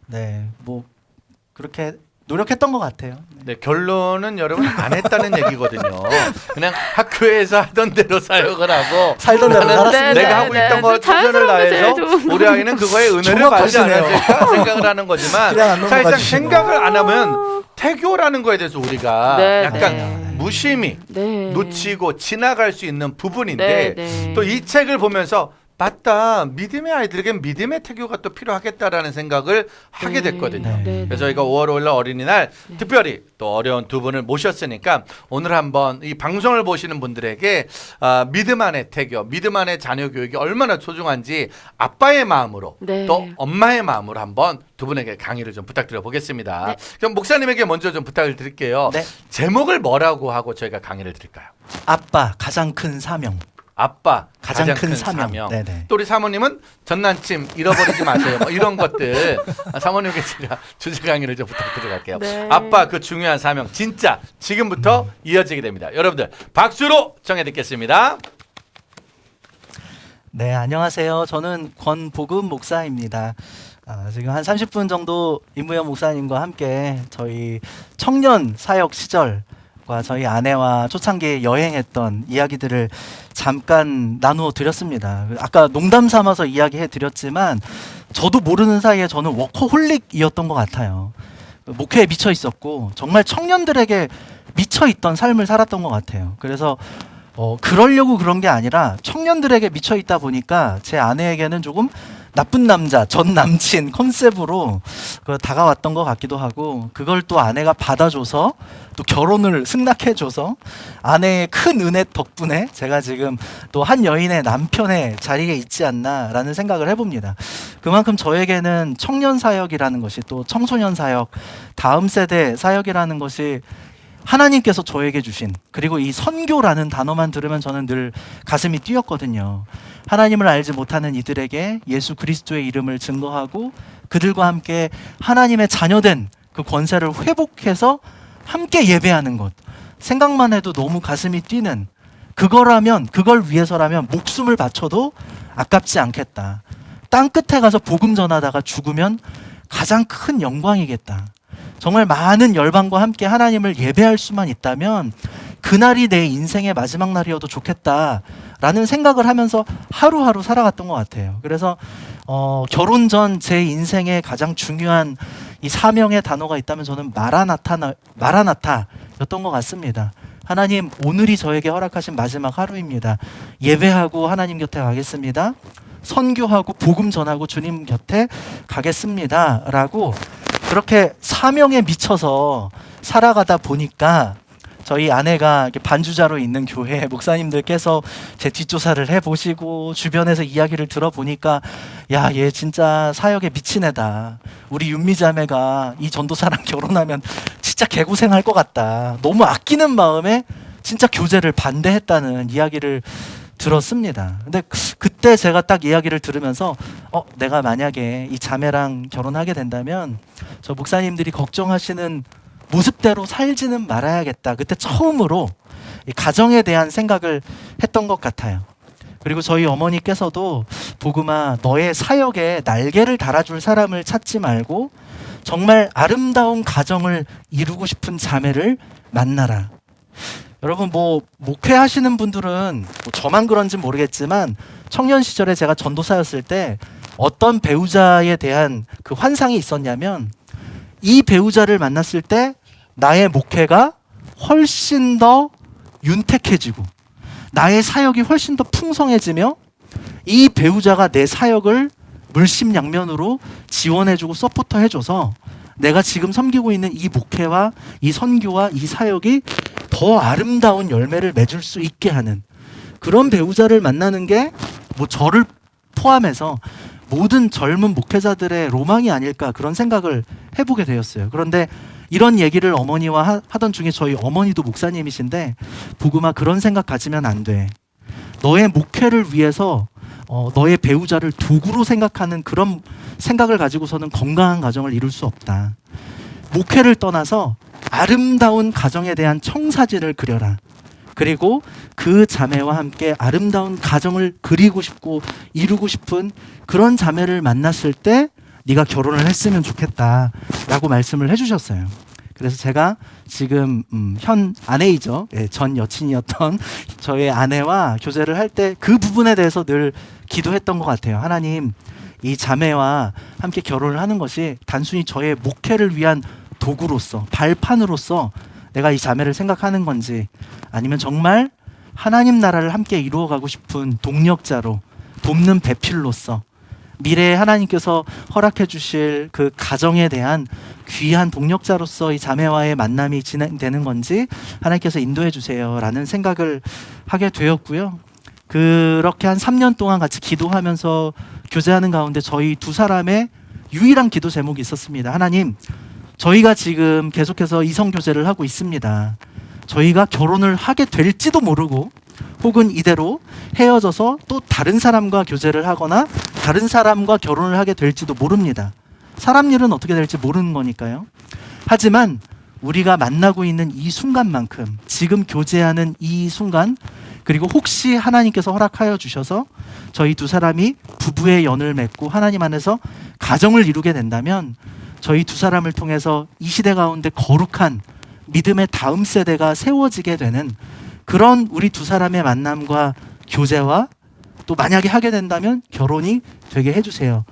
네 뭐 그렇게 노력했던 것 같아요. 네, 결론은 여러분 안 했다는 얘기거든요. 그냥 학교에서 하던 대로 사역을 하고 살던 대로 나는 살았습니다. 내가 하고 있던 거 최선을 다해서 우리 아이는 그거에 은혜를 받지 정확하시네요. 않았을까 생각을 하는 거지만 그냥 안 사실상 넘어가주시고. 생각을 안 하면 태교라는 거에 대해서 우리가 네, 약간 네. 무심히 네. 놓치고 지나갈 수 있는 부분인데 네, 네. 또 이 책을 보면서 맞다 믿음의 아이들에겐 믿음의 태교가 또 필요하겠다라는 생각을 하게 됐거든요. 네. 그래서 저희가 5월 5일 어린이날 특별히 또 어려운 두 분을 모셨으니까 오늘 한번 이 방송을 보시는 분들에게 믿음 안의 태교, 믿음 안의 자녀 교육이 얼마나 소중한지 아빠의 마음으로 네. 또 엄마의 마음으로 한번 두 분에게 강의를 좀 부탁드려 보겠습니다. 네. 그럼 목사님에게 먼저 좀 부탁을 드릴게요. 네. 제목을 뭐라고 하고 저희가 강의를 드릴까요? 아빠 가장 큰 사명. 아빠 가장 큰 사명. 네네. 또 우리 사모님은 전남친 잃어버리지 마세요. 뭐 이런 것들 사모님께 제가 주제 강의를 좀 부탁드릴게요. 네. 아빠 그 중요한 사명 진짜 지금부터 이어지게 됩니다. 여러분들 박수로 정해 듣겠습니다. 네, 안녕하세요. 저는 권복음 목사입니다. 지금 한 30분 정도 임무현 목사님과 함께 저희 청년 사역 시절과 저희 아내와 초창기에 여행했던 이야기들을 잠깐 나누어 드렸습니다. 아까 농담 삼아서 이야기해 드렸지만 저도 모르는 사이에 저는 워커홀릭이었던 것 같아요. 목회에 미쳐 있었고 정말 청년들에게 미쳐 있던 삶을 살았던 것 같아요. 그래서 그러려고 그런 게 아니라 청년들에게 미쳐 있다 보니까 제 아내에게는 조금 나쁜 남자, 전 남친 컨셉으로 다가왔던 것 같기도 하고 그걸 또 아내가 받아줘서 또 결혼을 승낙해줘서 아내의 큰 은혜 덕분에 제가 지금 또 한 여인의 남편의 자리에 있지 않나라는 생각을 해봅니다. 그만큼 저에게는 청년 사역이라는 것이 또 청소년 사역, 다음 세대 사역이라는 것이 하나님께서 저에게 주신 그리고 이 선교라는 단어만 들으면 저는 늘 가슴이 뛰었거든요. 하나님을 알지 못하는 이들에게 예수 그리스도의 이름을 증거하고 그들과 함께 하나님의 자녀된 그 권세를 회복해서 함께 예배하는 것. 생각만 해도 너무 가슴이 뛰는 그걸 위해서라면 목숨을 바쳐도 아깝지 않겠다. 땅 끝에 가서 복음 전하다가 죽으면 가장 큰 영광이겠다. 정말 많은 열방과 함께 하나님을 예배할 수만 있다면 그날이 내 인생의 마지막 날이어도 좋겠다라는 생각을 하면서 하루하루 살아갔던 것 같아요. 그래서 결혼 전 제 인생의 가장 중요한 이 사명의 단어가 있다면 저는 마라나타였던 것 같습니다. 하나님, 오늘이 저에게 허락하신 마지막 하루입니다. 예배하고 하나님 곁에 가겠습니다. 선교하고 복음 전하고 주님 곁에 가겠습니다라고 그렇게 사명에 미쳐서 살아가다 보니까 저희 아내가 이렇게 반주자로 있는 교회 목사님들께서 제 뒷조사를 해보시고 주변에서 이야기를 들어보니까 야, 얘 진짜 사역에 미친 애다. 우리 윤미자매가 이 전도사랑 결혼하면 진짜 개고생할 것 같다. 너무 아끼는 마음에 진짜 교제를 반대했다는 이야기를 들었습니다. 근데 그때 제가 딱 이야기를 들으면서 내가 만약에 이 자매랑 결혼하게 된다면 저 목사님들이 걱정하시는 모습대로 살지는 말아야겠다. 그때 처음으로 이 가정에 대한 생각을 했던 것 같아요. 그리고 저희 어머니께서도 복음아, 너의 사역에 날개를 달아줄 사람을 찾지 말고 정말 아름다운 가정을 이루고 싶은 자매를 만나라. 여러분 뭐 목회하시는 분들은 뭐 저만 그런지 모르겠지만 청년 시절에 제가 전도사였을 때 어떤 배우자에 대한 그 환상이 있었냐면 이 배우자를 만났을 때 나의 목회가 훨씬 더 윤택해지고 나의 사역이 훨씬 더 풍성해지며 이 배우자가 내 사역을 물심양면으로 지원해주고 서포터해줘서 내가 지금 섬기고 있는 이 목회와 이 선교와 이 사역이 더 아름다운 열매를 맺을 수 있게 하는 그런 배우자를 만나는 게 뭐 저를 포함해서 모든 젊은 목회자들의 로망이 아닐까 그런 생각을 해보게 되었어요. 그런데 이런 얘기를 어머니와 하던 중에 저희 어머니도 목사님이신데 복음아, 그런 생각 가지면 안 돼. 너의 목회를 위해서 너의 배우자를 도구로 생각하는 그런 생각을 가지고서는 건강한 가정을 이룰 수 없다. 목회를 떠나서 아름다운 가정에 대한 청사진을 그려라. 그리고 그 자매와 함께 아름다운 가정을 그리고 싶고 이루고 싶은 그런 자매를 만났을 때 네가 결혼을 했으면 좋겠다라고 말씀을 해주셨어요. 그래서 제가 지금 현 아내이죠. 전 여친이었던 저의 아내와 교제를 할 때 그 부분에 대해서 늘 기도했던 것 같아요. 하나님, 이 자매와 함께 결혼을 하는 것이 단순히 저의 목회를 위한 도구로서, 발판으로서 내가 이 자매를 생각하는 건지, 아니면 정말 하나님 나라를 함께 이루어가고 싶은 동력자로, 돕는 배필로서 미래에 하나님께서 허락해 주실 그 가정에 대한 귀한 동력자로서 이 자매와의 만남이 진행되는 건지 하나님께서 인도해 주세요라는 생각을 하게 되었고요. 그렇게 한 3년 동안 같이 기도하면서 교제하는 가운데 저희 두 사람의 유일한 기도 제목이 있었습니다. 하나님, 저희가 지금 계속해서 이성 교제를 하고 있습니다. 저희가 결혼을 하게 될지도 모르고 혹은 이대로 헤어져서 또 다른 사람과 교제를 하거나 다른 사람과 결혼을 하게 될지도 모릅니다. 사람 일은 어떻게 될지 모르는 거니까요. 하지만 우리가 만나고 있는 이 순간만큼, 지금 교제하는 이 순간, 그리고 혹시 하나님께서 허락하여 주셔서 저희 두 사람이 부부의 연을 맺고 하나님 안에서 가정을 이루게 된다면 저희 두 사람을 통해서 이 시대 가운데 거룩한 믿음의 다음 세대가 세워지게 되는 그런 우리 두 사람의 만남과 교제와 또 만약에 하게 된다면 결혼이 되게 해주세요.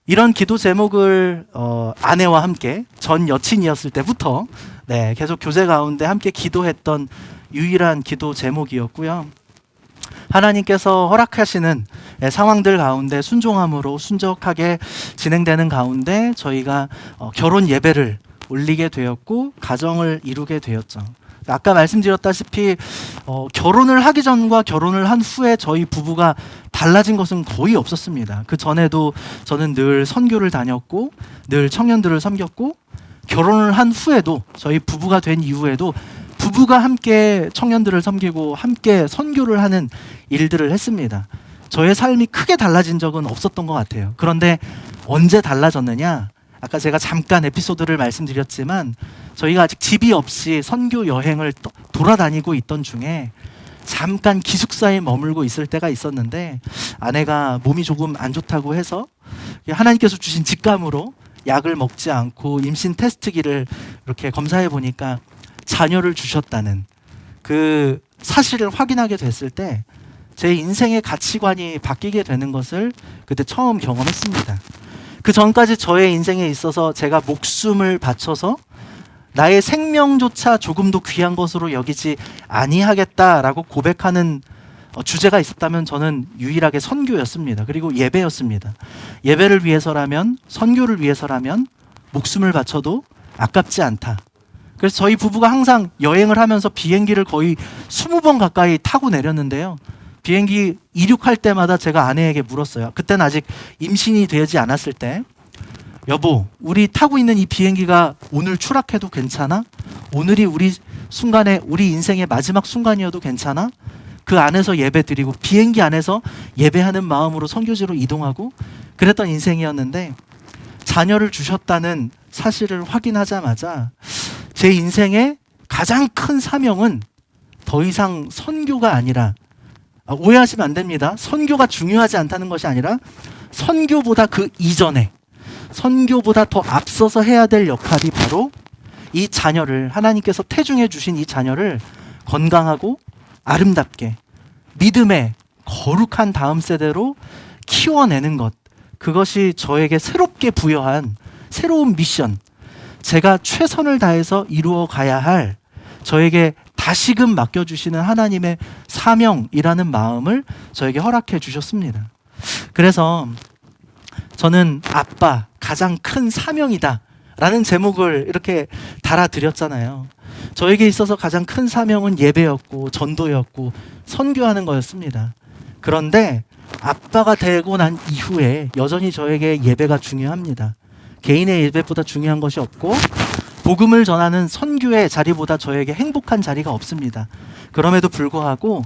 이런 기도 제목을 아내와 함께 전 여친이었을 때부터 계속 교제 가운데 함께 기도했던 유일한 기도 제목이었고요. 하나님께서 허락하시는 상황들 가운데 순종함으로 순적하게 진행되는 가운데 저희가 결혼 예배를 올리게 되었고 가정을 이루게 되었죠. 아까 말씀드렸다시피 결혼을 하기 전과 결혼을 한 후에 저희 부부가 달라진 것은 거의 없었습니다. 그 전에도 저는 늘 선교를 다녔고 늘 청년들을 섬겼고 결혼을 한 후에도 저희 부부가 된 이후에도 부부가 함께 청년들을 섬기고 함께 선교를 하는 일들을 했습니다. 저의 삶이 크게 달라진 적은 없었던 것 같아요. 그런데 언제 달라졌느냐? 아까 제가 잠깐 에피소드를 말씀드렸지만 저희가 아직 집이 없이 선교 여행을 돌아다니고 있던 중에 잠깐 기숙사에 머물고 있을 때가 있었는데 아내가 몸이 조금 안 좋다고 해서 하나님께서 주신 직감으로 약을 먹지 않고 임신 테스트기를 이렇게 검사해 보니까 자녀를 주셨다는 그 사실을 확인하게 됐을 때 제 인생의 가치관이 바뀌게 되는 것을 그때 처음 경험했습니다. 그 전까지 저의 인생에 있어서 제가 목숨을 바쳐서 나의 생명조차 조금도 귀한 것으로 여기지 아니하겠다라고 고백하는 주제가 있었다면 저는 유일하게 선교였습니다. 그리고 예배였습니다. 예배를 위해서라면, 선교를 위해서라면 목숨을 바쳐도 아깝지 않다. 그래서 저희 부부가 항상 여행을 하면서 비행기를 거의 20번 가까이 타고 내렸는데요. 비행기 이륙할 때마다 제가 아내에게 물었어요. 그때는 아직 임신이 되지 않았을 때, 여보, 우리 타고 있는 이 비행기가 오늘 추락해도 괜찮아? 오늘이 우리 순간에, 우리 인생의 마지막 순간이어도 괜찮아? 그 안에서 예배 드리고 비행기 안에서 예배하는 마음으로 선교지로 이동하고 그랬던 인생이었는데, 자녀를 주셨다는 사실을 확인하자마자 제 인생의 가장 큰 사명은 더 이상 선교가 아니라, 오해하시면 안 됩니다. 선교가 중요하지 않다는 것이 아니라 선교보다 그 이전에, 선교보다 더 앞서서 해야 될 역할이 바로 이 자녀를, 하나님께서 태중해 주신 이 자녀를 건강하고 아름답게 믿음의 거룩한 다음 세대로 키워내는 것, 그것이 저에게 새롭게 부여한 새로운 미션, 제가 최선을 다해서 이루어 가야 할 저에게 다시금 맡겨주시는 하나님의 사명이라는 마음을 저에게 허락해 주셨습니다. 그래서 저는 아빠, 가장 큰 사명이다 라는 제목을 이렇게 달아드렸잖아요. 저에게 있어서 가장 큰 사명은 예배였고 전도였고 선교하는 거였습니다. 그런데 아빠가 되고 난 이후에 여전히 저에게 예배가 중요합니다. 개인의 예배보다 중요한 것이 없고 복음을 전하는 선교의 자리보다 저에게 행복한 자리가 없습니다. 그럼에도 불구하고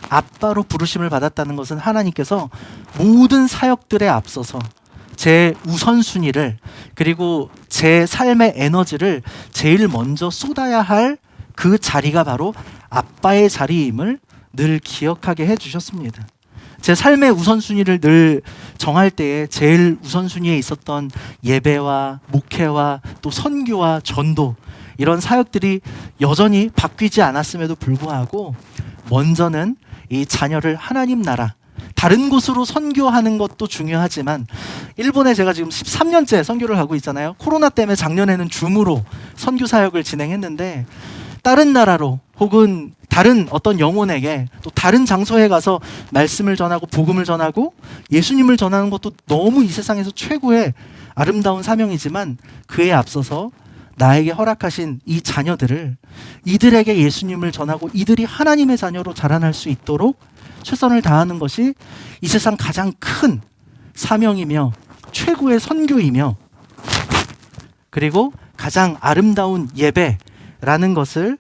아빠로 부르심을 받았다는 것은 하나님께서 모든 사역들에 앞서서 제 우선순위를, 그리고 제 삶의 에너지를 제일 먼저 쏟아야 할 그 자리가 바로 아빠의 자리임을 늘 기억하게 해주셨습니다. 제 삶의 우선순위를 늘 정할 때에 제일 우선순위에 있었던 예배와 목회와 또 선교와 전도, 이런 사역들이 여전히 바뀌지 않았음에도 불구하고 먼저는 이 자녀를 하나님 나라, 다른 곳으로 선교하는 것도 중요하지만, 일본에 제가 지금 13년째 선교를 하고 있잖아요. 코로나 때문에 작년에는 줌으로 선교 사역을 진행했는데, 다른 나라로 혹은 다른 어떤 영혼에게 또 다른 장소에 가서 말씀을 전하고 복음을 전하고 예수님을 전하는 것도 너무 이 세상에서 최고의 아름다운 사명이지만, 그에 앞서서 나에게 허락하신 이 자녀들을, 이들에게 예수님을 전하고 이들이 하나님의 자녀로 자라날 수 있도록 최선을 다하는 것이 이 세상 가장 큰 사명이며 최고의 선교이며, 그리고 가장 아름다운 예배라는 것을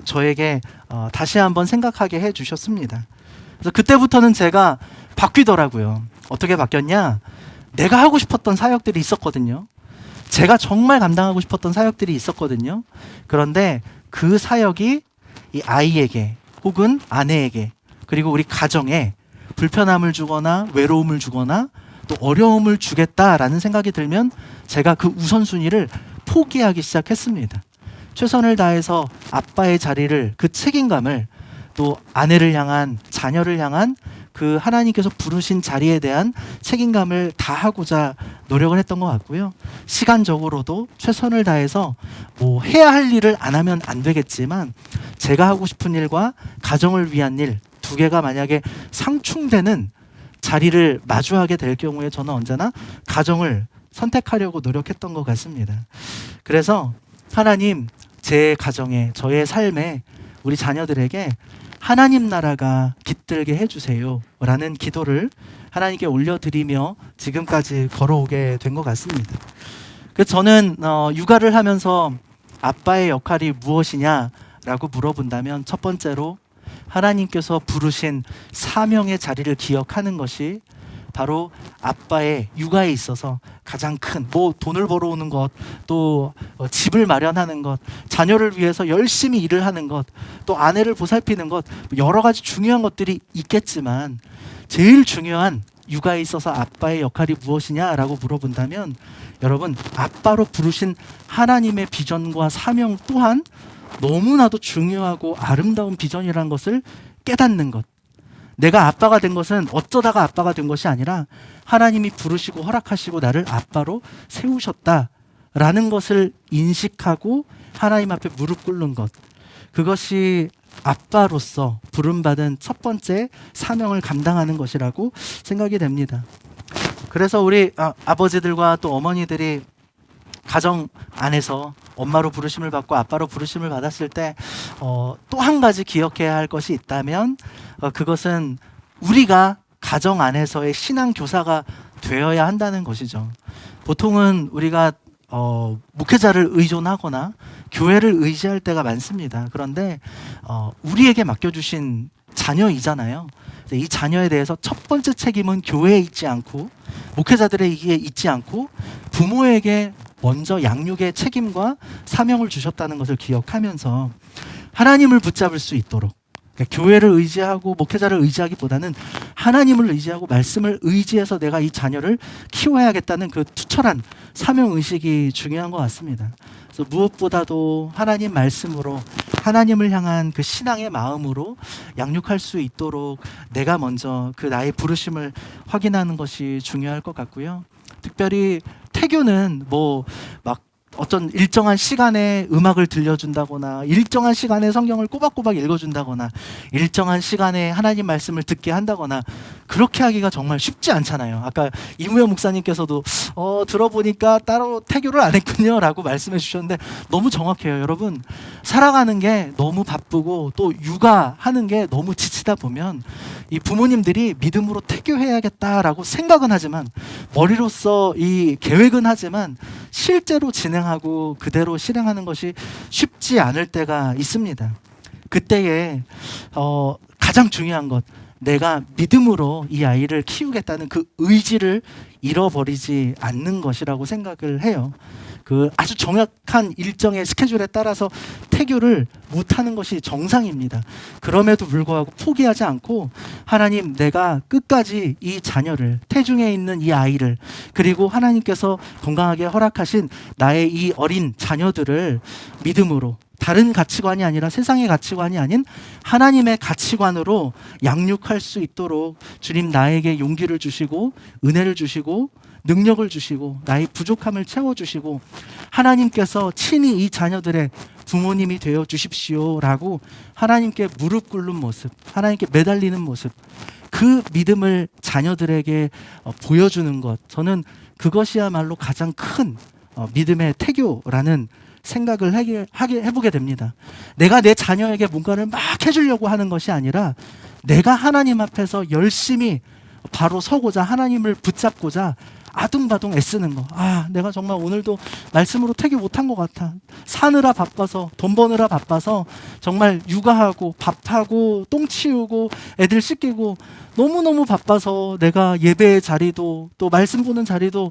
저에게 다시 한번 생각하게 해주셨습니다. 그래서 그때부터는 제가 바뀌더라고요. 어떻게 바뀌었냐? 내가 하고 싶었던 사역들이 있었거든요. 제가 정말 감당하고 싶었던 사역들이 있었거든요. 그런데 그 사역이 이 아이에게 혹은 아내에게, 그리고 우리 가정에 불편함을 주거나 외로움을 주거나 또 어려움을 주겠다라는 생각이 들면 제가 그 우선순위를 포기하기 시작했습니다. 최선을 다해서 아빠의 자리를, 그 책임감을, 또 아내를 향한, 자녀를 향한 그 하나님께서 부르신 자리에 대한 책임감을 다하고자 노력을 했던 것 같고요. 시간적으로도 최선을 다해서 뭐 해야 할 일을 안 하면 안 되겠지만, 제가 하고 싶은 일과 가정을 위한 일 두 개가 만약에 상충되는 자리를 마주하게 될 경우에 저는 언제나 가정을 선택하려고 노력했던 것 같습니다. 그래서 하나님, 제 가정에, 저의 삶에, 우리 자녀들에게 하나님 나라가 깃들게 해주세요 라는 기도를 하나님께 올려드리며 지금까지 걸어오게 된 것 같습니다. 그래서 저는 육아를 하면서 아빠의 역할이 무엇이냐라고 물어본다면, 첫 번째로 하나님께서 부르신 사명의 자리를 기억하는 것이 바로 아빠의 육아에 있어서 가장 큰, 뭐 돈을 벌어오는 것, 또 집을 마련하는 것, 자녀를 위해서 열심히 일을 하는 것, 또 아내를 보살피는 것, 여러 가지 중요한 것들이 있겠지만, 제일 중요한 육아에 있어서 아빠의 역할이 무엇이냐라고 물어본다면, 여러분, 아빠로 부르신 하나님의 비전과 사명 또한 너무나도 중요하고 아름다운 비전이라는 것을 깨닫는 것. 내가 아빠가 된 것은 어쩌다가 아빠가 된 것이 아니라 하나님이 부르시고 허락하시고 나를 아빠로 세우셨다라는 것을 인식하고 하나님 앞에 무릎 꿇는 것. 그것이 아빠로서 부름받은 첫 번째 사명을 감당하는 것이라고 생각이 됩니다. 그래서 우리 아버지들과 또 어머니들이 가정 안에서 엄마로 부르심을 받고 아빠로 부르심을 받았을 때 또 한 가지 기억해야 할 것이 있다면 그것은 우리가 가정 안에서의 신앙 교사가 되어야 한다는 것이죠. 보통은 우리가 목회자를 의존하거나 교회를 의지할 때가 많습니다. 그런데 우리에게 맡겨주신 자녀이잖아요. 이 자녀에 대해서 첫 번째 책임은 교회에 있지 않고 목회자들에게 있지 않고 부모에게 먼저 양육의 책임과 사명을 주셨다는 것을 기억하면서 하나님을 붙잡을 수 있도록, 그러니까 교회를 의지하고 목회자를 의지하기보다는 하나님을 의지하고 말씀을 의지해서 내가 이 자녀를 키워야겠다는 그 투철한 사명의식이 중요한 것 같습니다. 그래서 무엇보다도 하나님 말씀으로 하나님을 향한 그 신앙의 마음으로 양육할 수 있도록 내가 먼저 그 나의 부르심을 확인하는 것이 중요할 것 같고요. 특별히 태교는 막 어떤 일정한 시간에 음악을 들려준다거나 일정한 시간에 성경을 꼬박꼬박 읽어준다거나 일정한 시간에 하나님 말씀을 듣게 한다거나 그렇게 하기가 정말 쉽지 않잖아요. 아까 이무영 목사님께서도 들어보니까 따로 태교를 안 했군요 라고 말씀해 주셨는데 너무 정확해요. 여러분, 살아가는 게 너무 바쁘고 또 육아하는 게 너무 지치다 보면 이 부모님들이 믿음으로 태교해야겠다라고 생각은 하지만 머리로서 이 계획은 하지만 실제로 진행하고 그대로 실행하는 것이 쉽지 않을 때가 있습니다. 그때에 가장 중요한 것, 내가 믿음으로 이 아이를 키우겠다는 그 의지를 잃어버리지 않는 것이라고 생각을 해요. 그 아주 정확한 일정의 스케줄에 따라서 태교를 못하는 것이 정상입니다. 그럼에도 불구하고 포기하지 않고 하나님, 내가 끝까지 이 자녀를, 태중에 있는 이 아이를, 그리고 하나님께서 건강하게 허락하신 나의 이 어린 자녀들을 믿음으로, 다른 가치관이 아니라 세상의 가치관이 아닌 하나님의 가치관으로 양육할 수 있도록 주님 나에게 용기를 주시고 은혜를 주시고 능력을 주시고 나의 부족함을 채워주시고 하나님께서 친히 이 자녀들의 부모님이 되어 주십시오라고 하나님께 무릎 꿇는 모습, 하나님께 매달리는 모습, 그 믿음을 자녀들에게 보여주는 것, 저는 그것이야말로 가장 큰 믿음의 태교라는 생각을 해보게 됩니다. 내가 내 자녀에게 뭔가를 막 해주려고 하는 것이 아니라 내가 하나님 앞에서 열심히 바로 서고자, 하나님을 붙잡고자 아둥바둥 애쓰는 거. 내가 정말 오늘도 말씀으로 태교 못한 것 같아. 사느라 바빠서, 돈 버느라 바빠서 정말 육아하고 밥하고 똥 치우고 애들 씻기고 너무너무 바빠서 내가 예배의 자리도 또 말씀 보는 자리도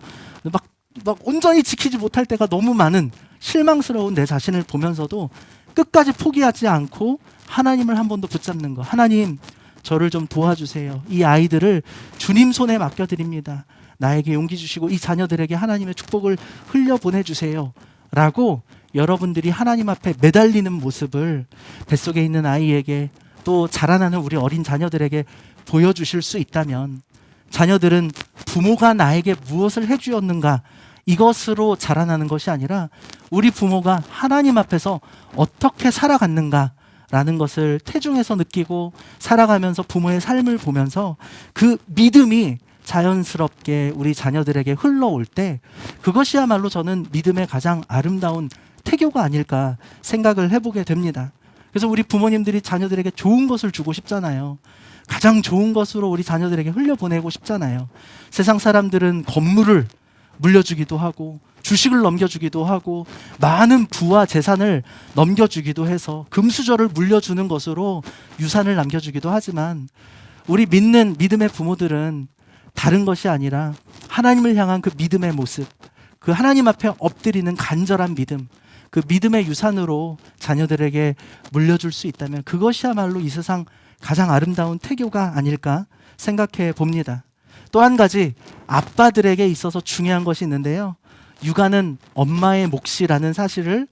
막 온전히 지키지 못할 때가 너무 많은 실망스러운 내 자신을 보면서도 끝까지 포기하지 않고 하나님을 한 번 더 붙잡는 거. 하나님, 저를 좀 도와주세요. 이 아이들을 주님 손에 맡겨드립니다. 나에게 용기 주시고 이 자녀들에게 하나님의 축복을 흘려보내주세요 라고 여러분들이 하나님 앞에 매달리는 모습을 뱃속에 있는 아이에게 또 자라나는 우리 어린 자녀들에게 보여주실 수 있다면 자녀들은 부모가 나에게 무엇을 해주었는가 이것으로 자라나는 것이 아니라 우리 부모가 하나님 앞에서 어떻게 살아갔는가 라는 것을 태중에서 느끼고 살아가면서 부모의 삶을 보면서 그 믿음이 자연스럽게 우리 자녀들에게 흘러올 때 그것이야말로 저는 믿음의 가장 아름다운 태교가 아닐까 생각을 해보게 됩니다. 그래서 우리 부모님들이 자녀들에게 좋은 것을 주고 싶잖아요. 가장 좋은 것으로 우리 자녀들에게 흘려보내고 싶잖아요. 세상 사람들은 건물을 물려주기도 하고 주식을 넘겨주기도 하고 많은 부와 재산을 넘겨주기도 해서 금수저를 물려주는 것으로 유산을 남겨주기도 하지만 우리 믿음의 부모들은 다른 것이 아니라 하나님을 향한 그 믿음의 모습, 그 하나님 앞에 엎드리는 간절한 믿음, 그 믿음의 유산으로 자녀들에게 물려줄 수 있다면 그것이야말로 이 세상 가장 아름다운 태교가 아닐까 생각해 봅니다. 또 한 가지 아빠들에게 있어서 중요한 것이 있는데요. 육아는 엄마의 몫이라는 사실을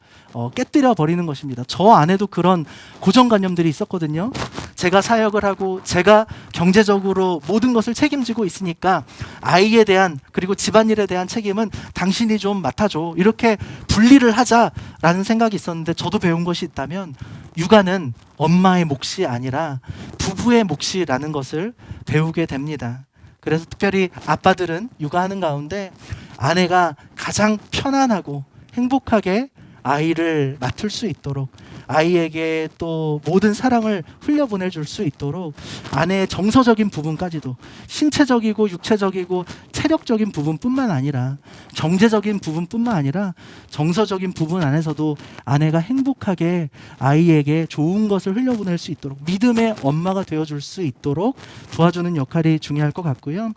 깨뜨려 버리는 것입니다. 저 안에도 그런 고정관념들이 있었거든요. 제가 사역을 하고 제가 경제적으로 모든 것을 책임지고 있으니까 아이에 대한 그리고 집안일에 대한 책임은 당신이 좀 맡아줘. 이렇게 분리를 하자라는 생각이 있었는데 저도 배운 것이 있다면 육아는 엄마의 몫이 아니라 부부의 몫이라는 것을 배우게 됩니다. 그래서 특별히 아빠들은 육아하는 가운데 아내가 가장 편안하고 행복하게 아이를 맡을 수 있도록, 아이에게 또 모든 사랑을 흘려보내줄 수 있도록 아내의 정서적인 부분까지도, 신체적이고 육체적이고 체력적인 부분뿐만 아니라 경제적인 부분뿐만 아니라 정서적인 부분 안에서도 아내가 행복하게 아이에게 좋은 것을 흘려보낼 수 있도록, 믿음의 엄마가 되어줄 수 있도록 도와주는 역할이 중요할 것 같고요.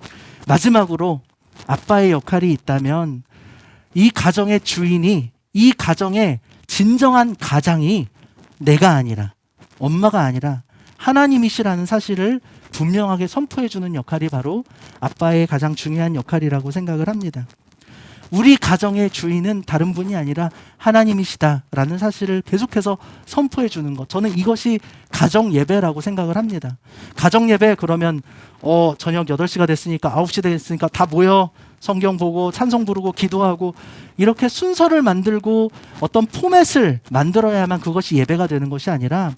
마지막으로 아빠의 역할이 있다면 이 가정의 주인이, 이 가정의 진정한 가장이 내가 아니라, 엄마가 아니라 하나님이시라는 사실을 분명하게 선포해주는 역할이 바로 아빠의 가장 중요한 역할이라고 생각을 합니다. 우리 가정의 주인은 다른 분이 아니라 하나님이시다라는 사실을 계속해서 선포해주는 것, 저는 이것이 가정 예배라고 생각을 합니다. 가정 예배 그러면 저녁 8시가 됐으니까 9시 됐으니까 다 모여 성경 보고 찬송 부르고 기도하고 이렇게 순서를 만들고 어떤 포맷을 만들어야만 그것이 예배가 되는 것이 아니라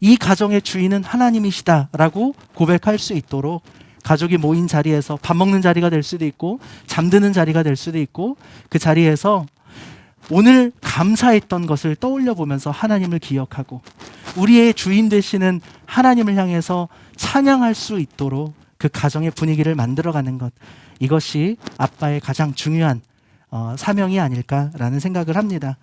이 가정의 주인은 하나님이시다라고 고백할 수 있도록 가족이 모인 자리에서 밥 먹는 자리가 될 수도 있고 잠드는 자리가 될 수도 있고 그 자리에서 오늘 감사했던 것을 떠올려 보면서 하나님을 기억하고 우리의 주인 되시는 하나님을 향해서 찬양할 수 있도록 그 가정의 분위기를 만들어가는 것, 이것이 아빠의 가장 중요한 사명이 아닐까라는 생각을 합니다.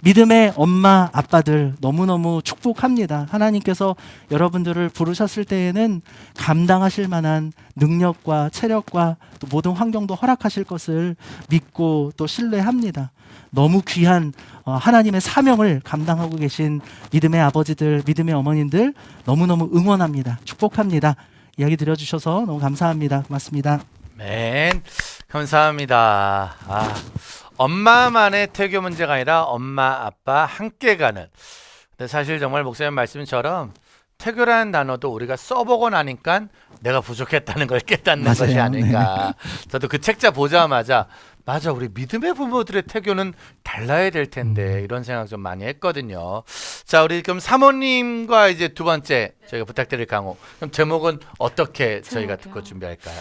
믿음의 엄마, 아빠들 너무너무 축복합니다. 하나님께서 여러분들을 부르셨을 때에는 감당하실 만한 능력과 체력과 또 모든 환경도 허락하실 것을 믿고 또 신뢰합니다. 너무 귀한 하나님의 사명을 감당하고 계신 믿음의 아버지들, 믿음의 어머님들 너무너무 응원합니다. 축복합니다. 이야기 들려주셔서 너무 감사합니다. 고맙습니다. 맨 감사합니다. 엄마만의 태교 문제가 아니라 엄마 아빠 함께 가는. 근데 사실 정말 목사님 말씀처럼 태교라는 단어도 우리가 써보고 나니까 내가 부족했다는 걸 깨닫는 맞아요. 것이 아닐까. 저도 그 책자 보자마자 맞아, 우리 믿음의 부모들의 태교는 달라야 될 텐데 이런 생각 좀 많이 했거든요. 자, 우리 그럼 사모님과 이제 두 번째 저희가 부탁드릴 강호. 그럼 제목은 어떻게 저희가 듣고 준비할까요?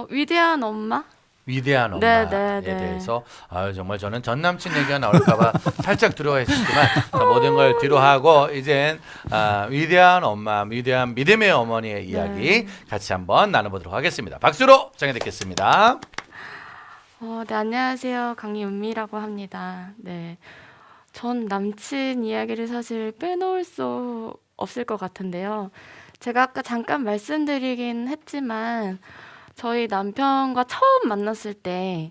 위대한 엄마? 위대한 엄마에 네. 대해서 정말 저는 전 남친 얘기가 나올까봐 살짝 두려워했지만 모든 걸 뒤로 하고 이젠 위대한 엄마, 위대한 믿음의 어머니의 이야기 같이 한번 나눠보도록 하겠습니다. 박수로 청해 듣겠습니다. 네, 안녕하세요. 강희은미라고 합니다. 네, 전 남친 이야기를 사실 빼놓을 수 없을 것 같은데요. 제가 아까 잠깐 말씀드리긴 했지만 저희 남편과 처음 만났을 때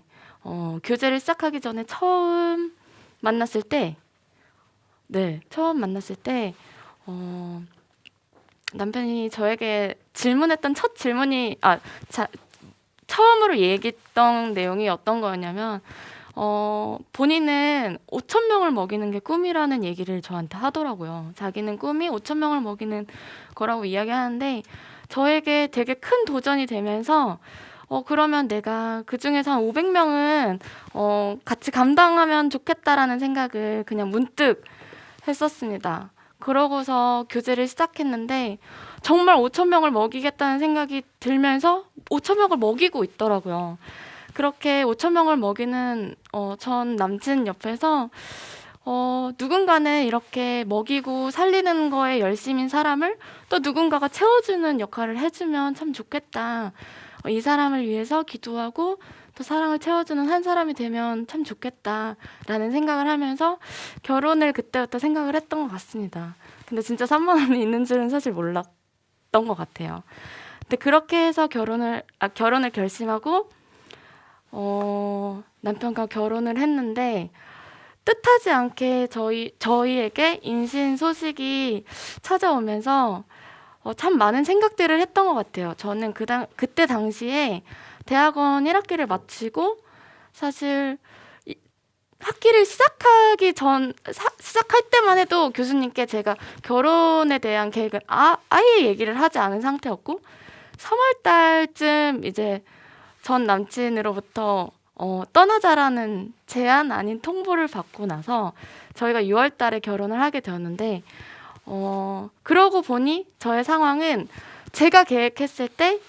교제를 시작하기 전에 처음 만났을 때 남편이 저에게 질문했던 첫 질문이 처음으로 얘기했던 내용이 어떤 거였냐면 본인은 5,000명을 먹이는 게 꿈이라는 얘기를 저한테 하더라고요. 자기는 꿈이 5,000명을 먹이는 거라고 이야기하는데 저에게 되게 큰 도전이 되면서 그러면 내가 그중에서 한 500명은 같이 감당하면 좋겠다라는 생각을 그냥 문득 했었습니다. 그러고서 교제를 시작했는데 정말 5,000명을 먹이겠다는 생각이 들면서 5,000명을 먹이고 있더라고요. 그렇게 5,000명을 먹이는 전 남친 옆에서 누군가는 이렇게 먹이고 살리는 거에 열심인 사람을 또 누군가가 채워주는 역할을 해주면 참 좋겠다. 이 사람을 위해서 기도하고 또 사랑을 채워주는 한 사람이 되면 참 좋겠다라는 생각을 하면서 결혼을 그때부터 생각을 했던 것 같습니다. 근데 진짜 3만 원이 있는 줄은 사실 몰랐던 것 같아요. 근데 그렇게 해서 결혼을 결심하고 남편과 결혼을 했는데 뜻하지 않게 저희에게 임신 소식이 찾아오면서 참 많은 생각들을 했던 것 같아요. 저는 그때 당시에 대학원 1학기를 마치고 사실 학기를 시작할 때만 해도 교수님께 제가 결혼에 대한 계획을 아예 얘기를 하지 않은 상태였고 3월 달쯤 이제 전 남친으로부터 떠나자라는 제안 아닌 통보를 받고 나서 저희가 6월 달에 결혼을 하게 되었는데 그러고 보니 저의 상황은 제가 계획했을 때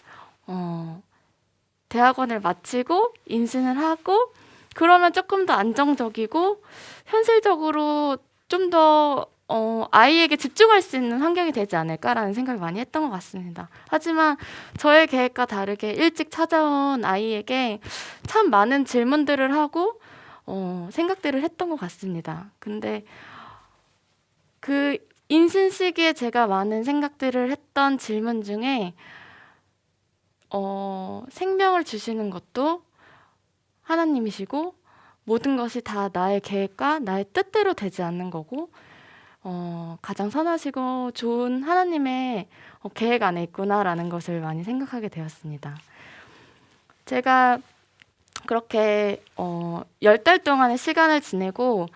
대학원을 마치고 임신을 하고 그러면 조금 더 안정적이고 현실적으로 좀 더 아이에게 집중할 수 있는 환경이 되지 않을까라는 생각을 많이 했던 것 같습니다. 하지만 저의 계획과 다르게 일찍 찾아온 아이에게 참 많은 질문들을 하고 생각들을 했던 것 같습니다. 근데 그 임신 시기에 제가 많은 생각들을 했던 질문 중에 생명을 주시는 것도 하나님이시고 모든 것이 다 나의 계획과 나의 뜻대로 되지 않는 거고 가장 선하시고 좋은 하나님의 계획 안에 있구나라는 것을 많이 생각하게 되었습니다. 제가 그렇게 10달 동안의 시간을 지내고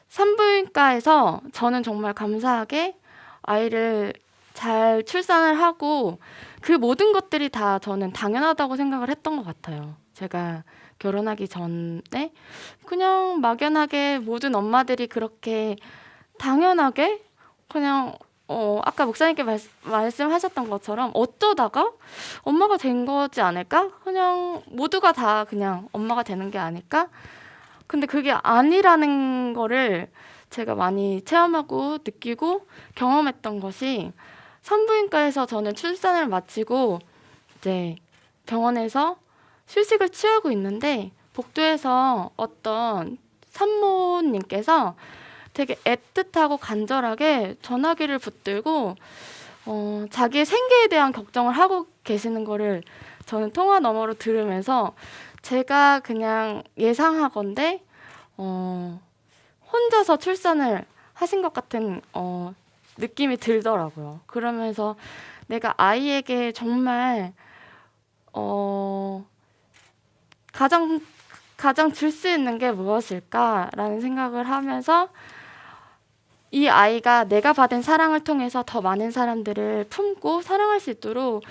산부인과에서 저는 정말 감사하게 아이를 잘 출산을 하고 그 모든 것들이 다 저는 당연하다고 생각을 했던 것 같아요. 제가 결혼하기 전에 그냥 막연하게 모든 엄마들이 그렇게 당연하게 그냥 아까 목사님께 말씀하셨던 것처럼 어쩌다가 엄마가 된 거지 않을까? 그냥 모두가 다 그냥 엄마가 되는 게 아닐까? 근데 그게 아니라는 거를 제가 많이 체험하고 느끼고 경험했던 것이 산부인과에서 저는 출산을 마치고 이제 병원에서 휴식을 취하고 있는데 복도에서 어떤 산모님께서 되게 애틋하고 간절하게 전화기를 붙들고 자기의 생계에 대한 걱정을 하고 계시는 거를 저는 통화 너머로 들으면서 제가 그냥 예상하건대 혼자서 출산을 하신 것 같은 느낌이 들더라고요. 그러면서 내가 아이에게 정말 가장 줄 수 있는 게 무엇일까라는 생각을 하면서 이 아이가 내가 받은 사랑을 통해서 더 많은 사람들을 품고 사랑할 수 있도록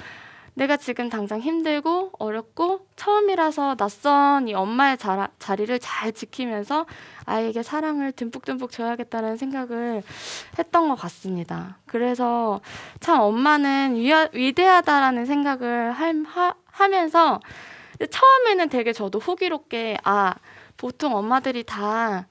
내가 지금 당장 힘들고 어렵고 처음이라서 낯선 이 엄마의 자리를 잘 지키면서 아이에게 사랑을 듬뿍듬뿍 줘야겠다는 생각을 했던 것 같습니다. 그래서 참 엄마는 위대하다라는 생각을 하면서 처음에는 되게 저도 호기롭게 보통 엄마들이 다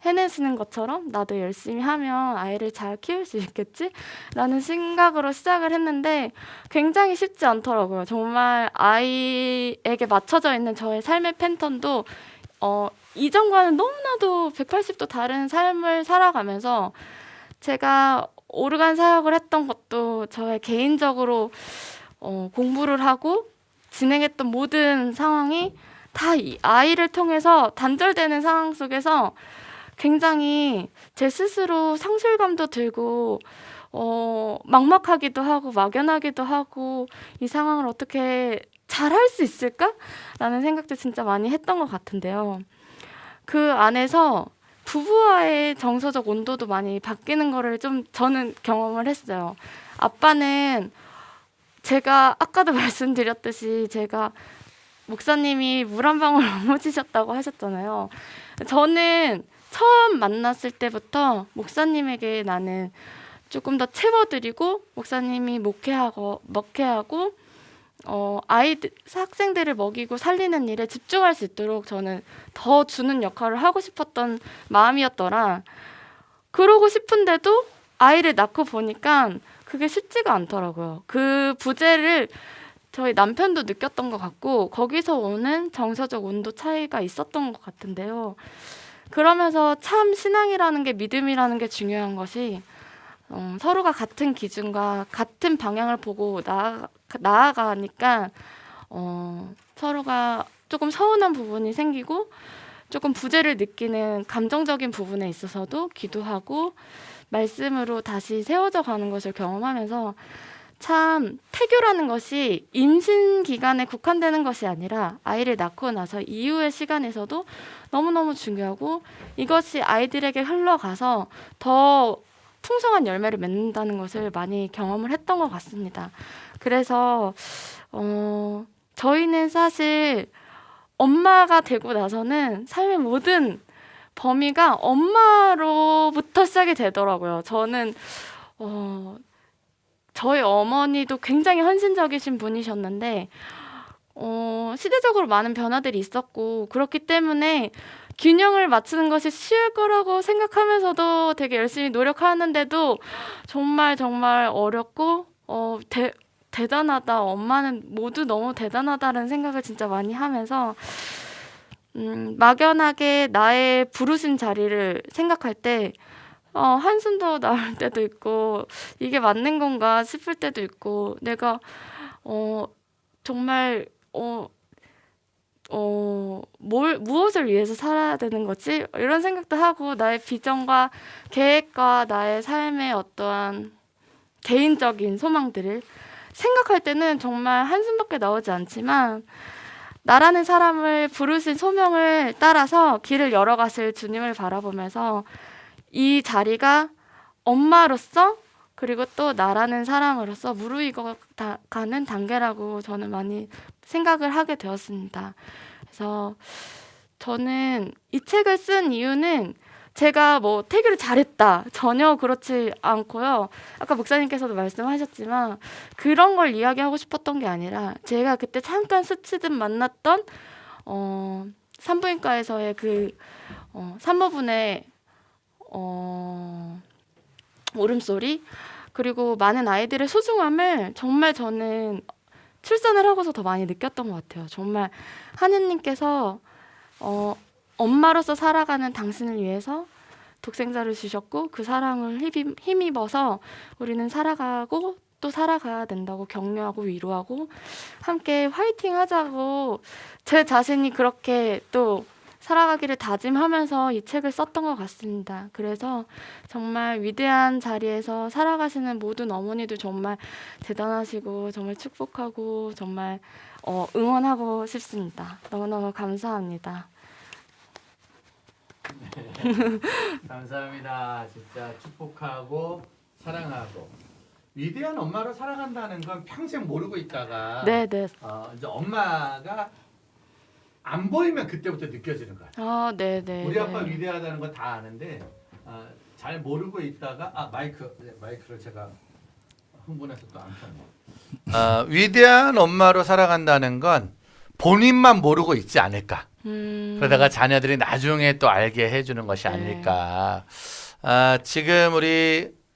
해내시는 것처럼 나도 열심히 하면 아이를 잘 키울 수 있겠지? 라는 생각으로 시작을 했는데 굉장히 쉽지 않더라고요. 정말 아이에게 맞춰져 있는 저의 삶의 패턴도 이전과는 너무나도 180도 다른 삶을 살아가면서 제가 오르간 사역을 했던 것도 저의 개인적으로 공부를 하고 진행했던 모든 상황이 다 이 아이를 통해서 단절되는 상황 속에서 굉장히 제 스스로 상실감도 들고 막막하기도 하고 막연하기도 하고 이 상황을 어떻게 잘할 수 있을까라는 생각도 진짜 많이 했던 것 같은데요. 그 안에서 부부와의 정서적 온도도 많이 바뀌는 거를 좀 저는 경험을 했어요. 아빠는 제가 아까도 말씀드렸듯이 제가 목사님이 물 한 방울 못 묻히셨다고 하셨잖아요. 저는 처음 만났을 때부터 목사님에게 나는 조금 더 채워드리고 목사님이 목회하고 학생들을 먹이고 살리는 일에 집중할 수 있도록 저는 더 주는 역할을 하고 싶었던 마음이었더라. 그러고 싶은데도 아이를 낳고 보니까 그게 쉽지가 않더라고요. 그 부재를 저희 남편도 느꼈던 것 같고 거기서 오는 정서적 온도 차이가 있었던 것 같은데요. 그러면서 참 신앙이라는 게 믿음이라는 게 중요한 것이 서로가 같은 기준과 같은 방향을 보고 나아가니까 서로가 조금 서운한 부분이 생기고 조금 부재를 느끼는 감정적인 부분에 있어서도 기도하고 말씀으로 다시 세워져 가는 것을 경험하면서 참 태교라는 것이 임신 기간에 국한되는 것이 아니라 아이를 낳고 나서 이후의 시간에서도 너무너무 중요하고 이것이 아이들에게 흘러가서 더 풍성한 열매를 맺는다는 것을 많이 경험을 했던 것 같습니다. 그래서 저희는 사실 엄마가 되고 나서는 삶의 모든 범위가 엄마로부터 시작이 되더라고요. 저는 저희 어머니도 굉장히 헌신적이신 분이셨는데 시대적으로 많은 변화들이 있었고 그렇기 때문에 균형을 맞추는 것이 쉬울 거라고 생각하면서도 되게 열심히 노력하는데도 정말 정말 어렵고 대단하다. 엄마는 모두 너무 대단하다는 생각을 진짜 많이 하면서 막연하게 나의 부르신 자리를 생각할 때 한숨도 나올 때도 있고 이게 맞는 건가 싶을 때도 있고 내가 정말 무엇을 위해서 살아야 되는 거지? 이런 생각도 하고 나의 비전과 계획과 나의 삶의 어떠한 개인적인 소망들을 생각할 때는 정말 한숨밖에 나오지 않지만 나라는 사람을 부르신 소명을 따라서 길을 열어가실 주님을 바라보면서 이 자리가 엄마로서 그리고 또 나라는 사람으로서 무르익어 가는 단계라고 저는 많이 생각을 하게 되었습니다. 그래서 저는 이 책을 쓴 이유는 제가 뭐 태교를 잘했다 전혀 그렇지 않고요. 아까 목사님께서도 말씀하셨지만 그런 걸 이야기하고 싶었던 게 아니라 제가 그때 잠깐 스치듯 만났던 산부인과에서의 그 산모분의 울음소리 그리고 많은 아이들의 소중함을 정말 저는 출산을 하고서 더 많이 느꼈던 것 같아요. 정말 하느님께서 엄마로서 살아가는 당신을 위해서 독생자를 주셨고 그 사랑을 힘입어서 우리는 살아가고 또 살아가야 된다고 격려하고 위로하고 함께 화이팅 하자고 제 자신이 그렇게 또 살아가기를 다짐하면서 이 책을 썼던 것 같습니다. 그래서 정말 위대한 자리에서 살아가시는 모든 어머니들 정말 대단하시고 정말 축복하고 정말 응원하고 싶습니다. 너무너무 감사합니다. 감사합니다. 진짜 축복하고 사랑하고 위대한 엄마로 살아간다는 건 평생 모르고 있다가 네네. 이제 엄마가 안 보이면 그때부터 느껴지는 거야. 네네. 우리 아빠 위대하다는 거 다 아는데 잘 모르고 있다가 마이크를 제가 흥분해서 또 안 켰네. 위대한 엄마로 살아간다는 건 본인만 모르고 있지 않을까. 그러다가 자녀들이 나중에 또 알게 해주는 것이 아닐까. 지금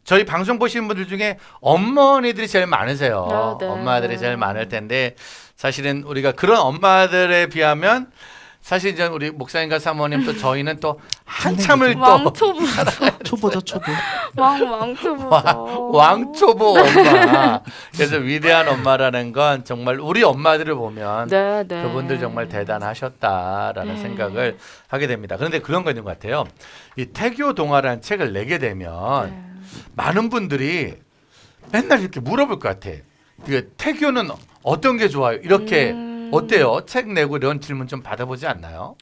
저희 방송 보시는 분들 중에 어머니들이 제일 많으세요. 네. 엄마들이 제일 많을 텐데 사실은 우리가 그런 엄마들에 비하면 사실 이제 우리 목사님과 사모님 또 저희는 또 한참을 또 왕초보 초보죠, 초보. 왕초보 왕초보 엄마. 그래서 위대한 엄마라는 건 정말 우리 엄마들을 보면 네. 그분들 정말 대단하셨다라는 네. 생각을 하게 됩니다. 그런데 그런 거 있는 것 같아요. 이 태교 동화라는 책을 내게 되면 네. 많은 분들이 맨날 이렇게 물어볼 것 같아. 태교는 어떤 게 좋아요? 이렇게 어때요? 책 내고 이런 질문 좀 받아보지 않나요?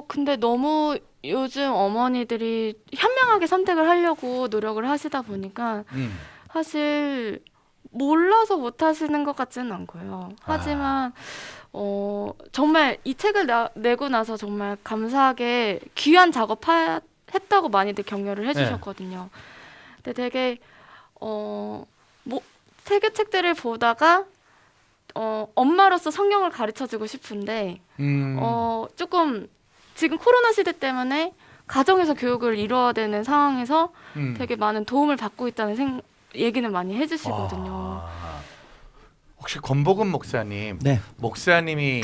근데 너무 요즘 어머니들이 현명하게 선택을 하려고 노력을 하시다 보니까 사실 몰라서 못 하시는 것 같지는 않고요. 하지만 정말 이 책을 내고 나서 정말 감사하게 귀한 작업했다고 많이들 격려를 해주셨거든요. 근데 되게 태교 책들을 보다가 엄마로서 성경을 가르쳐주고 싶은데 조금 지금 코로나 시대 때문에 가정에서 교육을 이루어야 되는 상황에서 되게 많은 도움을 받고 있다는 얘기는 많이 해주시거든요. 혹시 권복은 목사님, 네. 목사님이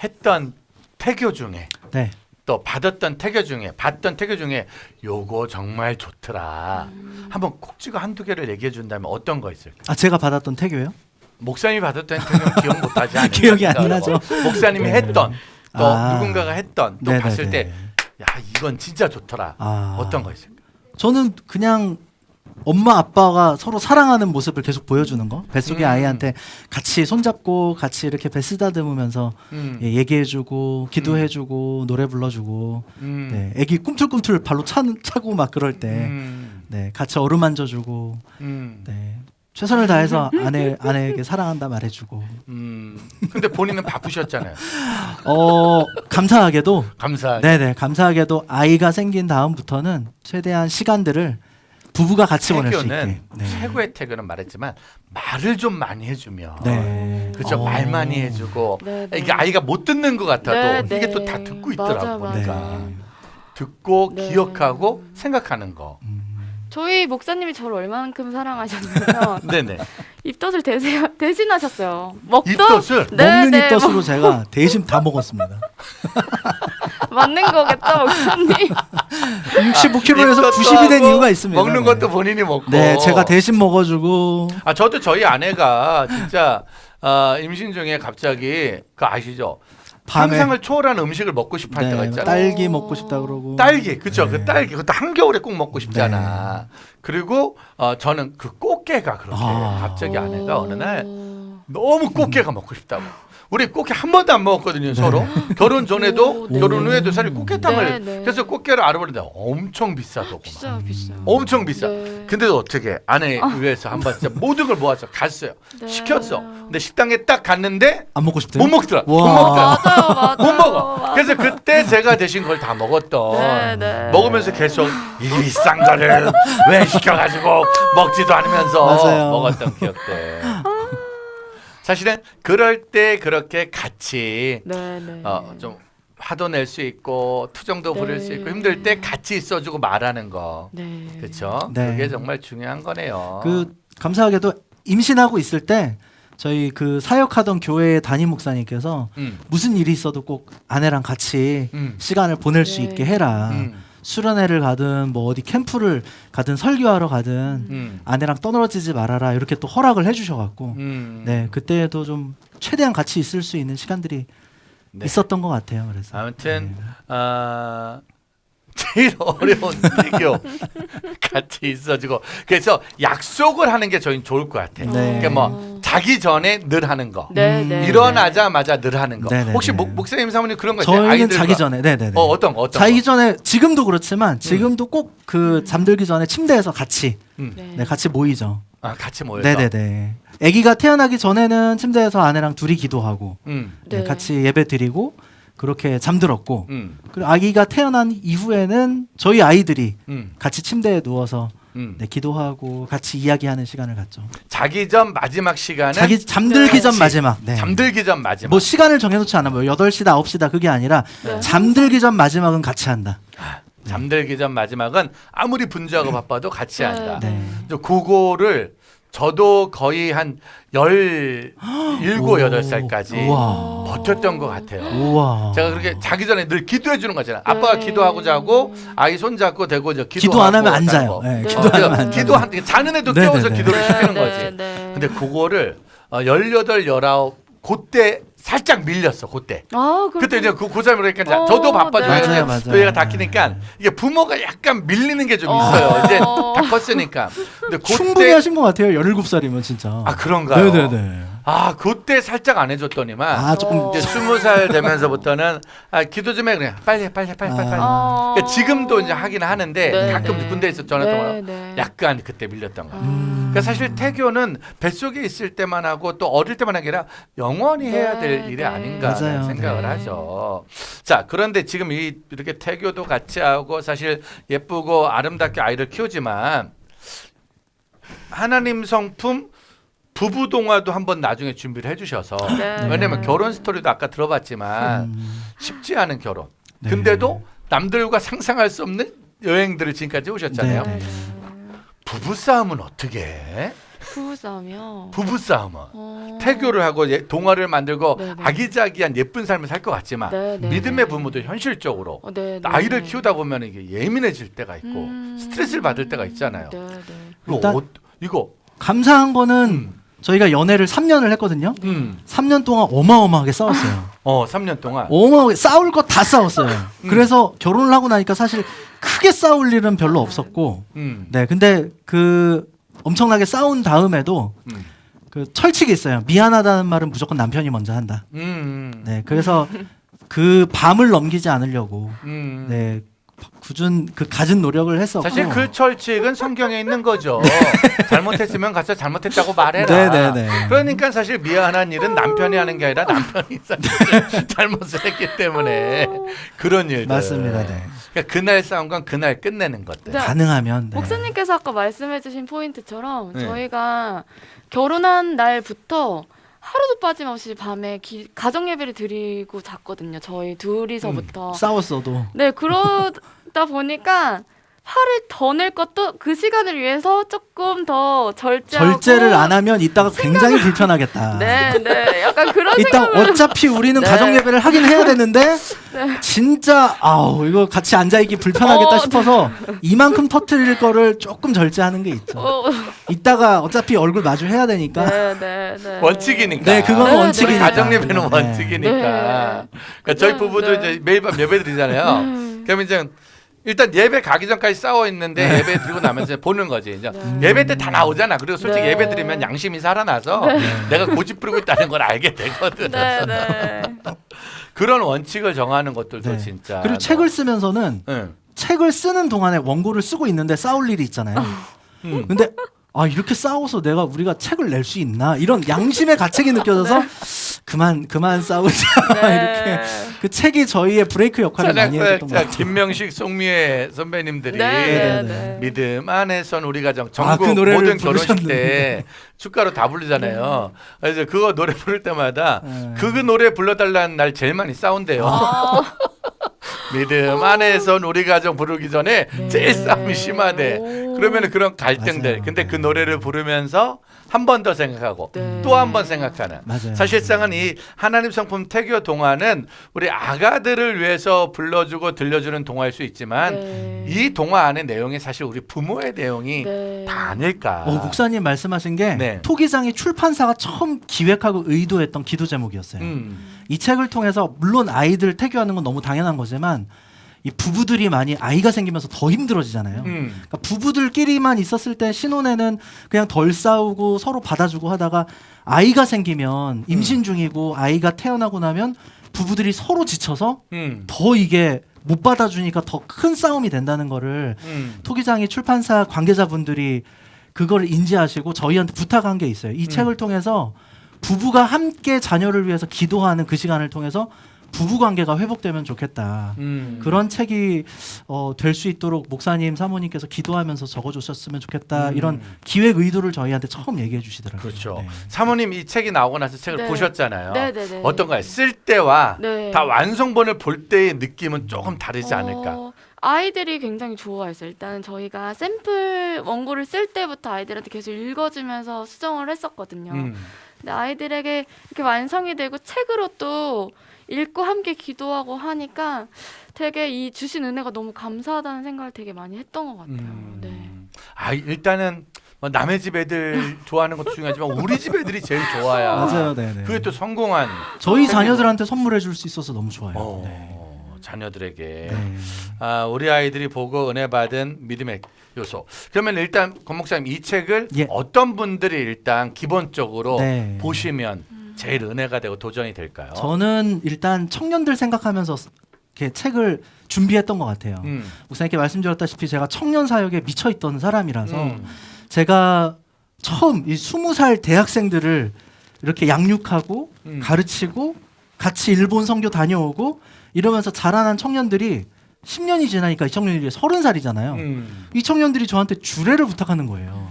했던 태교 중에 네. 또 받았던 태교 중에 봤던 태교 중에 요거 정말 좋더라. 한번 콕 찍어 한두 개를 얘기해 준다면 어떤 거 있을까요? 제가 받았던 태교요? 목사님이 받았던 태교는 기억 못하지 않을까? 기억이 안 나죠. 목사님이 네. 했던 또 누군가가 했던 또 네네네. 봤을 때 야 이건 진짜 좋더라. 어떤 거 있을까요? 저는 그냥 엄마 아빠가 서로 사랑하는 모습을 계속 보여주는 거. 뱃속의 아이한테 같이 손잡고 같이 이렇게 배 쓰다듬으면서 얘기해주고 기도해주고 노래 불러주고 네, 애기 꿈틀꿈틀 발로 차고 막 그럴 때 네, 같이 어루만져주고 네, 최선을 다해서 아내에게 사랑한다 말해주고. 근데 본인은 바쁘셨잖아요. 감사하게도 감사. 네네 감사하게도 아이가 생긴 다음부터는 최대한 시간들을 부부가 같이 보낼 수 있게. 태교는 네. 최고의 태교는 말했지만 말을 좀 많이 해주면 네. 그렇죠. 말 많이 해주고 네, 네. 이게 아이가 못 듣는 것 같아도 네, 이게 네. 또 다 듣고 있더라고 맞아, 보니까 맞아. 듣고 네. 기억하고 생각하는 거. 저희 목사님이 저를 얼만큼 사랑하셨냐면 네네. 입덧을 대신하셨어요. 먹던 입덧을? 먹는 네, 입덧으로 제가 대신 다 먹었습니다. 맞는 거겠죠, 목사님. 65kg에서 90이 된 이유가 있습니다. 먹는 네. 것도 본인이 먹고. 네, 제가 대신 먹어주고. 저도 저희 아내가 진짜 임신 중에 갑자기 그 아시죠? 밤에 상상을 초월하는 음식을 먹고 싶어 할 때가 있잖아요. 딸기 먹고 싶다 그러고. 딸기, 그쵸? 네. 그 딸기, 그것도 한겨울에 꼭 먹고 싶잖아. 그리고 저는 그 꽃게가 그렇게 갑자기 아내가 어느 날 너무 꽃게가 먹고 싶다고. 우리 꽃게 한 번도 안 먹었거든요, 서로. 결혼 전에도 네. 결혼 후에도 사실 꽃게탕을 네, 네. 그래서 꽃게를 알아보는데 엄청 비싸더구만. 비싸요. 엄청 비싸. 네. 근데도 어떻게 아내 위해서 한번 진짜 모든 걸 모아서 갔어요. 네. 시켰어. 근데 식당에 딱 갔는데 안 먹고 싶대요? 못 먹더라. 못 와. 먹더라. 맞아요. 못 먹어. 맞아요. 그래서 그때 제가 대신 걸 다 먹었던 네, 네. 먹으면서 계속 이 비싼 거를 왜 시켜가지고 먹지도 않으면서 맞아요. 먹었던 기억들. 사실은 그럴 때 그렇게 같이 네, 네. 좀 화도 낼 수 있고 투정도 네. 부릴 수 있고 힘들 때 같이 있어주고 말하는 거. 네. 그렇죠. 네. 그게 정말 중요한 거네요. 감사하게도 임신하고 있을 때 저희 그 사역하던 교회 담임 목사님께서 무슨 일이 있어도 꼭 아내랑 같이 시간을 보낼 수 네. 있게 해라. 수련회를 가든 뭐 어디 캠프를 가든 설교하러 가든 아내랑 떠들어지지 말아라 이렇게 또 허락을 해주셔갖고 네 그때도 좀 최대한 같이 있을 수 있는 시간들이 네. 있었던 것 같아요. 그래서 아무튼 제일 어려운 태교 같이 있어주고 그래서 약속을 하는 게 저희는 좋을 것 같아요. 네. 그러니까 뭐 자기 전에 늘 하는 거, 네, 네. 일어나자마자 늘 하는 거. 네, 네, 혹시 네. 목사님 사모님 그런 거 있어요? 저희는 아이들과? 자기 전에 네네네. 어떤 자기 거? 전에 지금도 그렇지만 지금도 꼭 그 잠들기 전에 침대에서 같이 네, 같이 모이죠. 같이 모여서. 네네네. 아기가 태어나기 전에는 침대에서 아내랑 둘이 기도하고 네, 네. 같이 예배 드리고 그렇게 잠들었고 그리고 아기가 태어난 이후에는 저희 아이들이 같이 침대에 누워서 네, 기도하고 같이 이야기하는 시간을 갖죠. 자기 전 마지막 시간은 자기 잠들기 네. 전 마지막. 네. 잠들기 전 마지막. 뭐 시간을 정해놓지 않아. 뭐 8시다 9시다 그게 아니라 네. 잠들기 전 마지막은 같이 한다. 잠들기 전 마지막은 아무리 분주하고 바빠도 같이 네. 한다. 네. 그거를 저도 거의 한 17, 8살까지 우와. 버텼던 것 같아요. 우와. 제가 그렇게 자기 전에 늘 기도해 주는 거잖아요. 아빠가 네. 기도하고 자고 아이 손 잡고 대고 저 기도 안 하면 안 자는 자요. 거. 네, 네. 기도 안 하면 안 자요. 기도한 자는 애도 네, 깨워서 네, 네. 기도를 시키는 네, 거지. 네. 근데 그거를 18, 19 그때 살짝 밀렸어. 그때. 그때 이제 그 고3이라 그러니까 저도 바빠지고 네. 맞아요, 맞아요. 그 애가 다 키니까 이게 부모가 약간 밀리는 게 좀 있어요. 이제 다 컸으니까. 근데 충분히 하신 것 같아요. 17살이면 진짜. 그런가요? 네네네. 그때 살짝 안 해줬더니만 조금 이제 20살 되면서부터는 기도 좀 해 그냥 빨리 해, 빨리. 그러니까 지금도 이제 하긴 하는데 네, 가끔 네. 군대에서 전화 통화 네. 약간 그때 밀렸던 거예요. 그러니까 사실 태교는 뱃속에 있을 때만 하고 또 어릴 때만 하는 게 아니라 영원히 해야 될 네, 일이 네. 아닌가 하는 맞아요. 생각을 네. 하죠. 자, 그런데 지금 이렇게 태교도 같이 하고 사실 예쁘고 아름답게 아이를 키우지만 하나님 성품 부부 동화도 한번 나중에 준비를 해주셔서 네. 왜냐면 결혼 스토리도 아까 들어봤지만 쉽지 않은 결혼. 네. 근데도 남들과 상상할 수 없는 여행들을 지금까지 오셨잖아요. 네. 부부 싸움은 어떻게 해? 부부싸움이요. 부부 싸움은 태교를 하고 동화를 만들고 네네. 아기자기한 예쁜 삶을 살 것 같지만 네네. 믿음의 부모도 현실적으로 네, 아이를 키우다 보면 이게 예민해질 때가 있고 스트레스를 받을 때가 있잖아요. 네. 이거 이거 감사한 거는 저희가 연애를 3년을 했거든요. 3년 동안 어마어마하게 싸웠어요. 3년 동안 어마어마하게 싸울 거 다 싸웠어요. 그래서 결혼을 하고 나니까 사실 크게 싸울 일은 별로 없었고 네, 근데 그 엄청나게 싸운 다음에도 그 철칙이 있어요. 미안하다는 말은 무조건 남편이 먼저 한다. 네, 그래서 그 밤을 넘기지 않으려고 네, 굳은 그 갖은 노력을 했었고 사실 그 철칙은 성경에 있는 거죠. 잘못했으면 가서 잘못했다고 말해라. 네네네. 그러니까 사실 미안한 일은 남편이 하는 게 아니라 남편이 사실 잘못을 했기 때문에 그런 일들. 맞습니다. 네. 그러니까 그날 싸운 건 그날 끝내는 것들. 네. 가능하면 네. 목사님께서 아까 말씀해주신 포인트처럼 네. 저희가 결혼한 날부터 하루도 빠짐없이 밤에 가정 예배를 드리고 잤거든요. 저희 둘이서부터. 싸웠어도 네, 그러다 보니까 화를 더 낼 것도 그 시간을 위해서 조금 더 절제하고 절제를 안 하면 이따가 굉장히 불편하겠다. 네, 네, 약간 그런 이따 생각을 어차피 우리는 네. 가정 예배를 하긴 해야 되는데 네. 진짜 아우 이거 같이 앉아 있기 불편하겠다 싶어서 이만큼 터트릴 거를 조금 절제하는 게 있죠. 이따가 어차피 얼굴 마주 해야 되니까. 네, 네, 네. 원칙이니까. 네, 그건 네, 원칙이니까. 가정 예배는 네. 원칙이니까. 네. 그러니까 저희 부부도 네. 이제 매일 밤 예배 드리잖아요. 그러면 이제 일단 예배 가기 전까지 싸워 있는데 예배 드리고 나면서 보는 거지. 이제 네. 예배 때 다 나오잖아. 그리고 솔직히 네. 예배 드리면 양심이 살아나서 내가 고집 부리고 있다는 걸 알게 되거든. 네, 네. 그런 원칙을 정하는 것들도 네. 진짜. 그리고 책을 쓰면서는 응. 책을 쓰는 동안에 원고를 쓰고 있는데 싸울 일이 있잖아요. 근데 아 이렇게 싸워서 우리가 책을 낼 수 있나 이런 양심의 가책이 느껴져서 그만 싸우자 이렇게 그 책이 저희의 브레이크 역할을 많이 해줬던 것 찬양사역자 같아요. 김명식, 송미애 선배님들이 네, 네. 믿음 안에선 우리 가정 그 전국 노래를 모든 결혼식 부르셨는데. 때 축가로 다 부르잖아요. 그래서 그거 노래 부를 때마다 네. 그 노래 불러달라는 날 제일 많이 싸운대요. 믿음 안에선 우리 가정 부르기 전에 제일 싸움이 심하대. 그러면 그런 갈등들. 맞아요. 근데 그 노래를 부르면서 한 번 더 생각하고 네. 또 한 번 생각하는. 맞아요. 사실상은 이 하나님 성품 태교 동화는 우리 아가들을 위해서 불러주고 들려주는 동화일 수 있지만 네. 이 동화 안의 내용이 사실 우리 부모의 내용이 네. 다 아닐까. 목사님 말씀하신 게 네. 토기장이 출판사가 처음 기획하고 의도했던 기도 제목이었어요. 이 책을 통해서 물론 아이들 태교하는 건 너무 당연한 거지만 이 부부들이 많이 아이가 생기면서 더 힘들어지잖아요. 그러니까 부부들끼리만 있었을 때 신혼에는 그냥 덜 싸우고 서로 받아주고 하다가 아이가 생기면 임신 중이고 아이가 태어나고 나면 부부들이 서로 지쳐서 더 이게 못 받아주니까 더 큰 싸움이 된다는 거를 토기장이 출판사 관계자분들이 그걸 인지하시고 저희한테 부탁한 게 있어요. 이 책을 통해서 부부가 함께 자녀를 위해서 기도하는 그 시간을 통해서 부부 관계가 회복되면 좋겠다. 그런 책이 될 수 있도록 목사님, 사모님께서 기도하면서 적어주셨으면 좋겠다. 이런 기획 의도를 저희한테 처음 얘기해 주시더라고요. 그렇죠. 네. 사모님 이 책이 나오고 나서 책을 네. 보셨잖아요. 네, 네, 네. 어떤가요? 쓸 때와 네. 다 완성본을 볼 때의 느낌은 조금 다르지 않을까? 아이들이 굉장히 좋아했어요. 일단 저희가 샘플 원고를 쓸 때부터 아이들한테 계속 읽어주면서 수정을 했었거든요. 근데 아이들에게 이렇게 완성이 되고 책으로 또 읽고 함께 기도하고 하니까 되게 이 주신 은혜가 너무 감사하다는 생각을 되게 많이 했던 것 같아요. 네. 아 일단은 뭐 남의 집 애들 좋아하는 것도 중요하지만 우리 집 애들이 제일 좋아야. 맞아요, 네네. 그게 또 성공한 저희 책이고. 자녀들한테 선물해 줄 수 있어서 너무 좋아요. 네. 자녀들에게 네. 우리 아이들이 보고 은혜 받은 믿음의 요소. 그러면 일단 권 목사님 이 책을 예. 어떤 분들이 일단 기본적으로 네. 보시면 제일 은혜가 되고 도전이 될까요? 저는 일단 청년들 생각하면서 이렇게 책을 준비했던 것 같아요. 목사님께 말씀드렸다시피 제가 청년 사역에 미쳐있던 사람이라서 제가 처음 이 20살 대학생들을 이렇게 양육하고 가르치고 같이 일본 선교 다녀오고 이러면서 자라난 청년들이 10년이 지나니까 이 청년들이 30살이잖아요. 이 청년들이 저한테 주례를 부탁하는 거예요.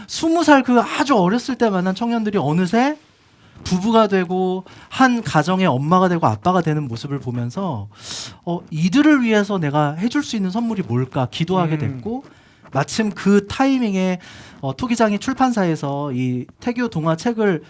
20살 그 아주 어렸을 때 만난 청년들이 어느새 부부가 되고 한 가정의 엄마가 되고 아빠가 되는 모습을 보면서 이들을 위해서 내가 해줄 수 있는 선물이 뭘까 기도하게 됐고 마침 그 타이밍에 토기장이 출판사에서 이 태교 동화 책을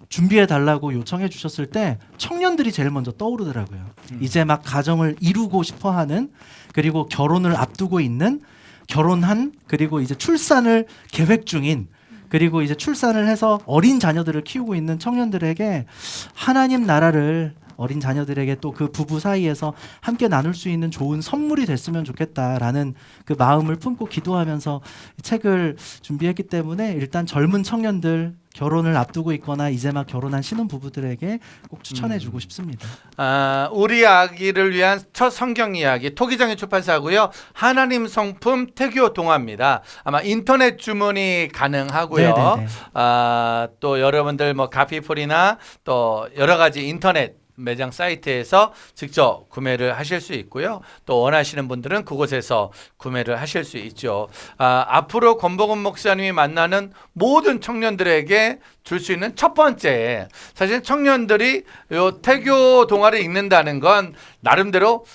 준비해 달라고 요청해 주셨을 때 청년들이 제일 먼저 떠오르더라고요. 이제 막 가정을 이루고 싶어하는 그리고 결혼을 앞두고 있는 결혼한 그리고 이제 출산을 계획 중인 그리고 이제 출산을 해서 어린 자녀들을 키우고 있는 청년들에게 하나님 나라를 어린 자녀들에게 또 그 부부 사이에서 함께 나눌 수 있는 좋은 선물이 됐으면 좋겠다라는 그 마음을 품고 기도하면서 이 책을 준비했기 때문에 일단 젊은 청년들 결혼을 앞두고 있거나 이제 막 결혼한 신혼 부부들에게 꼭 추천해주고 싶습니다. 우리 아기를 위한 첫 성경 이야기 토기장의 출판사고요. 하나님 성품 태교 동화입니다. 아마 인터넷 주문이 가능하고요. 네네네. 또 여러분들 뭐 가피풀이나 또 여러 가지 인터넷 매장 사이트에서 직접 구매를 하실 수 있고요. 또 원하시는 분들은 그곳에서 구매를 하실 수 있죠. 앞으로 권복은 목사님이 만나는 모든 청년들에게 줄 수 있는 첫 번째, 사실 청년들이 요 태교 동화를 읽는다는 건 나름대로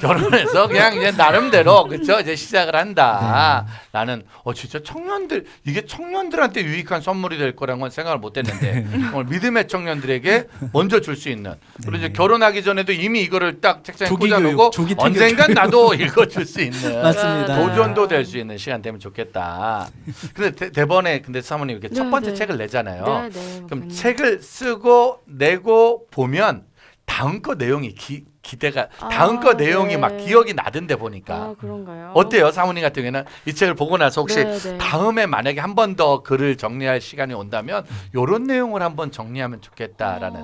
결혼해서 그냥 이제 나름대로 그렇죠 이제 시작을 한다라는 진짜 청년들 이게 청년들한테 유익한 선물이 될 거라는 건 생각을 못했는데 오늘 믿음의 청년들에게 먼저 줄 수 있는 그리고 이제 결혼하기 전에도 이미 이거를 딱 책상에 꽂아놓고 언젠간 나도 읽어줄 수 있는 맞습니다. 도전도 될 수 있는 시간 되면 좋겠다. 근데 대번에 근데 사모님 이렇게 첫 번째 책을 내잖아요. 그럼 책을 쓰고 내고 보면 다음 거 내용이 기대가 다음 거 내용이 막 기억이 나던데 보니까 그런가요? 어때요? 사모님 같은 경우에는 이 책을 보고 나서 혹시 다음에 만약에 한 번 더 글을 정리할 시간이 온다면 이런 내용을 한번 정리하면 좋겠다라는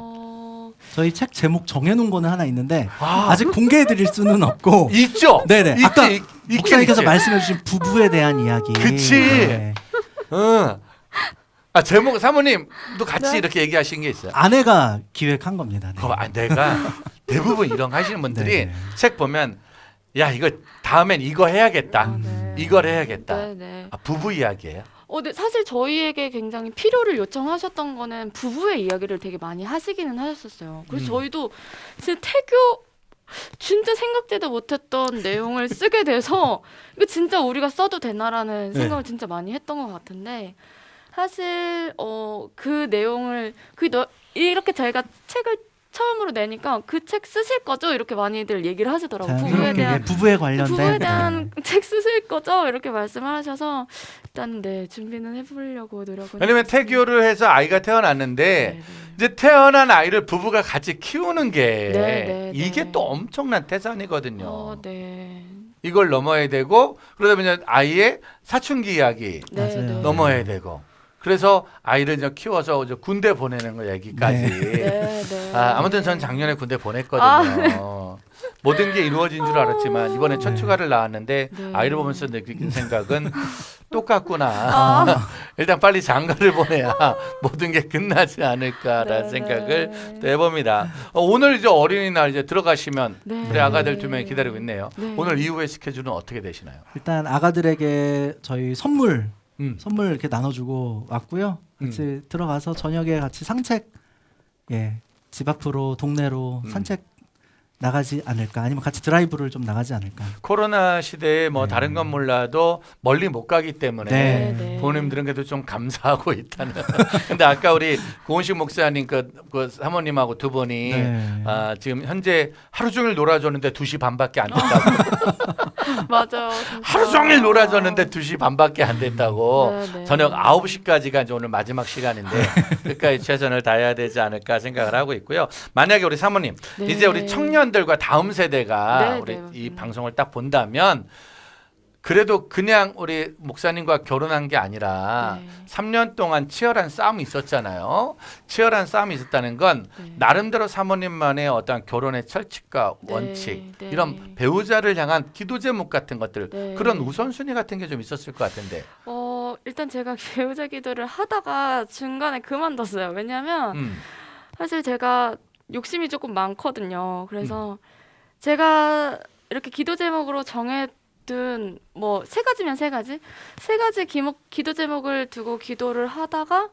저희 책 제목 정해놓은 거는 하나 있는데 아직 공개해드릴 수는 없고 있죠? 네네. 아까 목사님께서 있지. 말씀해주신 부부에 대한 이야기. 그치. 네. 제목 사모님도 같이 이렇게 얘기하신 게 있어요. 아내가 기획한 겁니다. 네. 내가 대부분 이런 거 하시는 분들이 네. 책 보면 야 이거 다음엔 이거 해야겠다. 이걸 해야겠다. 부부 이야기예요. 근데 사실 저희에게 굉장히 필요를 요청하셨던 거는 부부의 이야기를 되게 많이 하시기는 하셨었어요. 그래서 저희도 진짜 태교 진짜 생각지도 못했던 내용을 쓰게 돼서 이거 진짜 우리가 써도 되나라는 생각을 진짜 많이 했던 것 같은데 사실 그 내용을 이렇게 저희가 책을 처음으로 내니까 그 책 쓰실 거죠? 이렇게 많이들 얘기를 하시더라고요. 부부에 관련된 책 쓰실 거죠? 이렇게 말씀하셔서 일단 준비는 해보려고 노력을. 왜냐면 태교를 해서 아이가 태어났는데 이제 태어난 아이를 부부가 같이 키우는 게 이게 또 엄청난 태산이거든요. 이걸 넘어야 되고 그러다 보면 아이의 사춘기 이야기 넘어야 되고. 그래서 아이를 이제 키워서 이제 군대 보내는 거 얘기까지. 아무튼 전 작년에 군대 보냈거든요. 모든 게 이루어진 줄 알았지만 이번에 첫 휴가를 나왔는데 아이를 보면서 느낀 생각은 똑같구나. 일단 빨리 장가를 보내야 모든 게 끝나지 않을까라는 생각을 또 해봅니다. 오늘 이제 어린이날 이제 들어가시면 우리 아가들 2명이 기다리고 있네요. 오늘 이후의 스케줄은 어떻게 되시나요? 일단 아가들에게 저희 선물 이렇게 나눠주고 왔고요. 같이 들어가서 저녁에 같이 산책, 집 앞으로 동네로 산책 나가지 않을까, 아니면 같이 드라이브를 좀 나가지 않을까. 코로나 시대에 뭐 다른 건 몰라도 멀리 못 가기 때문에 부모님들은 그래도 좀 감사하고 있다는. 근데 아까 우리 고은식 목사님 그 사모님하고 두 분이 지금 현재 하루 종일 놀아줬는데 2시 반밖에 안 됐다고. 맞아요. 하루 종일 놀아줬는데 2시 반밖에 안 됐다고. 저녁 9시까지가 이제 오늘 마지막 시간인데 끝까지 최선을 다해야 되지 않을까 생각을 하고 있고요. 만약에 우리 사모님 이제 우리 청년들과 다음 세대가 우리 이 방송을 딱 본다면 그래도 그냥 우리 목사님과 결혼한 게 아니라 3년 동안 치열한 싸움이 있었잖아요. 치열한 싸움이 있었다는 건 나름대로 사모님만의 어떤 결혼의 철칙과 원칙, 이런 배우자를 향한 기도 제목 같은 것들, 그런 우선순위 같은 게 좀 있었을 것 같은데. 일단 제가 배우자 기도를 하다가 중간에 그만뒀어요. 왜냐하면 사실 제가 욕심이 조금 많거든요. 그래서 제가 이렇게 기도 제목으로 정해둔 뭐 3가지면 3가지 기도 제목을 두고 기도를 하다가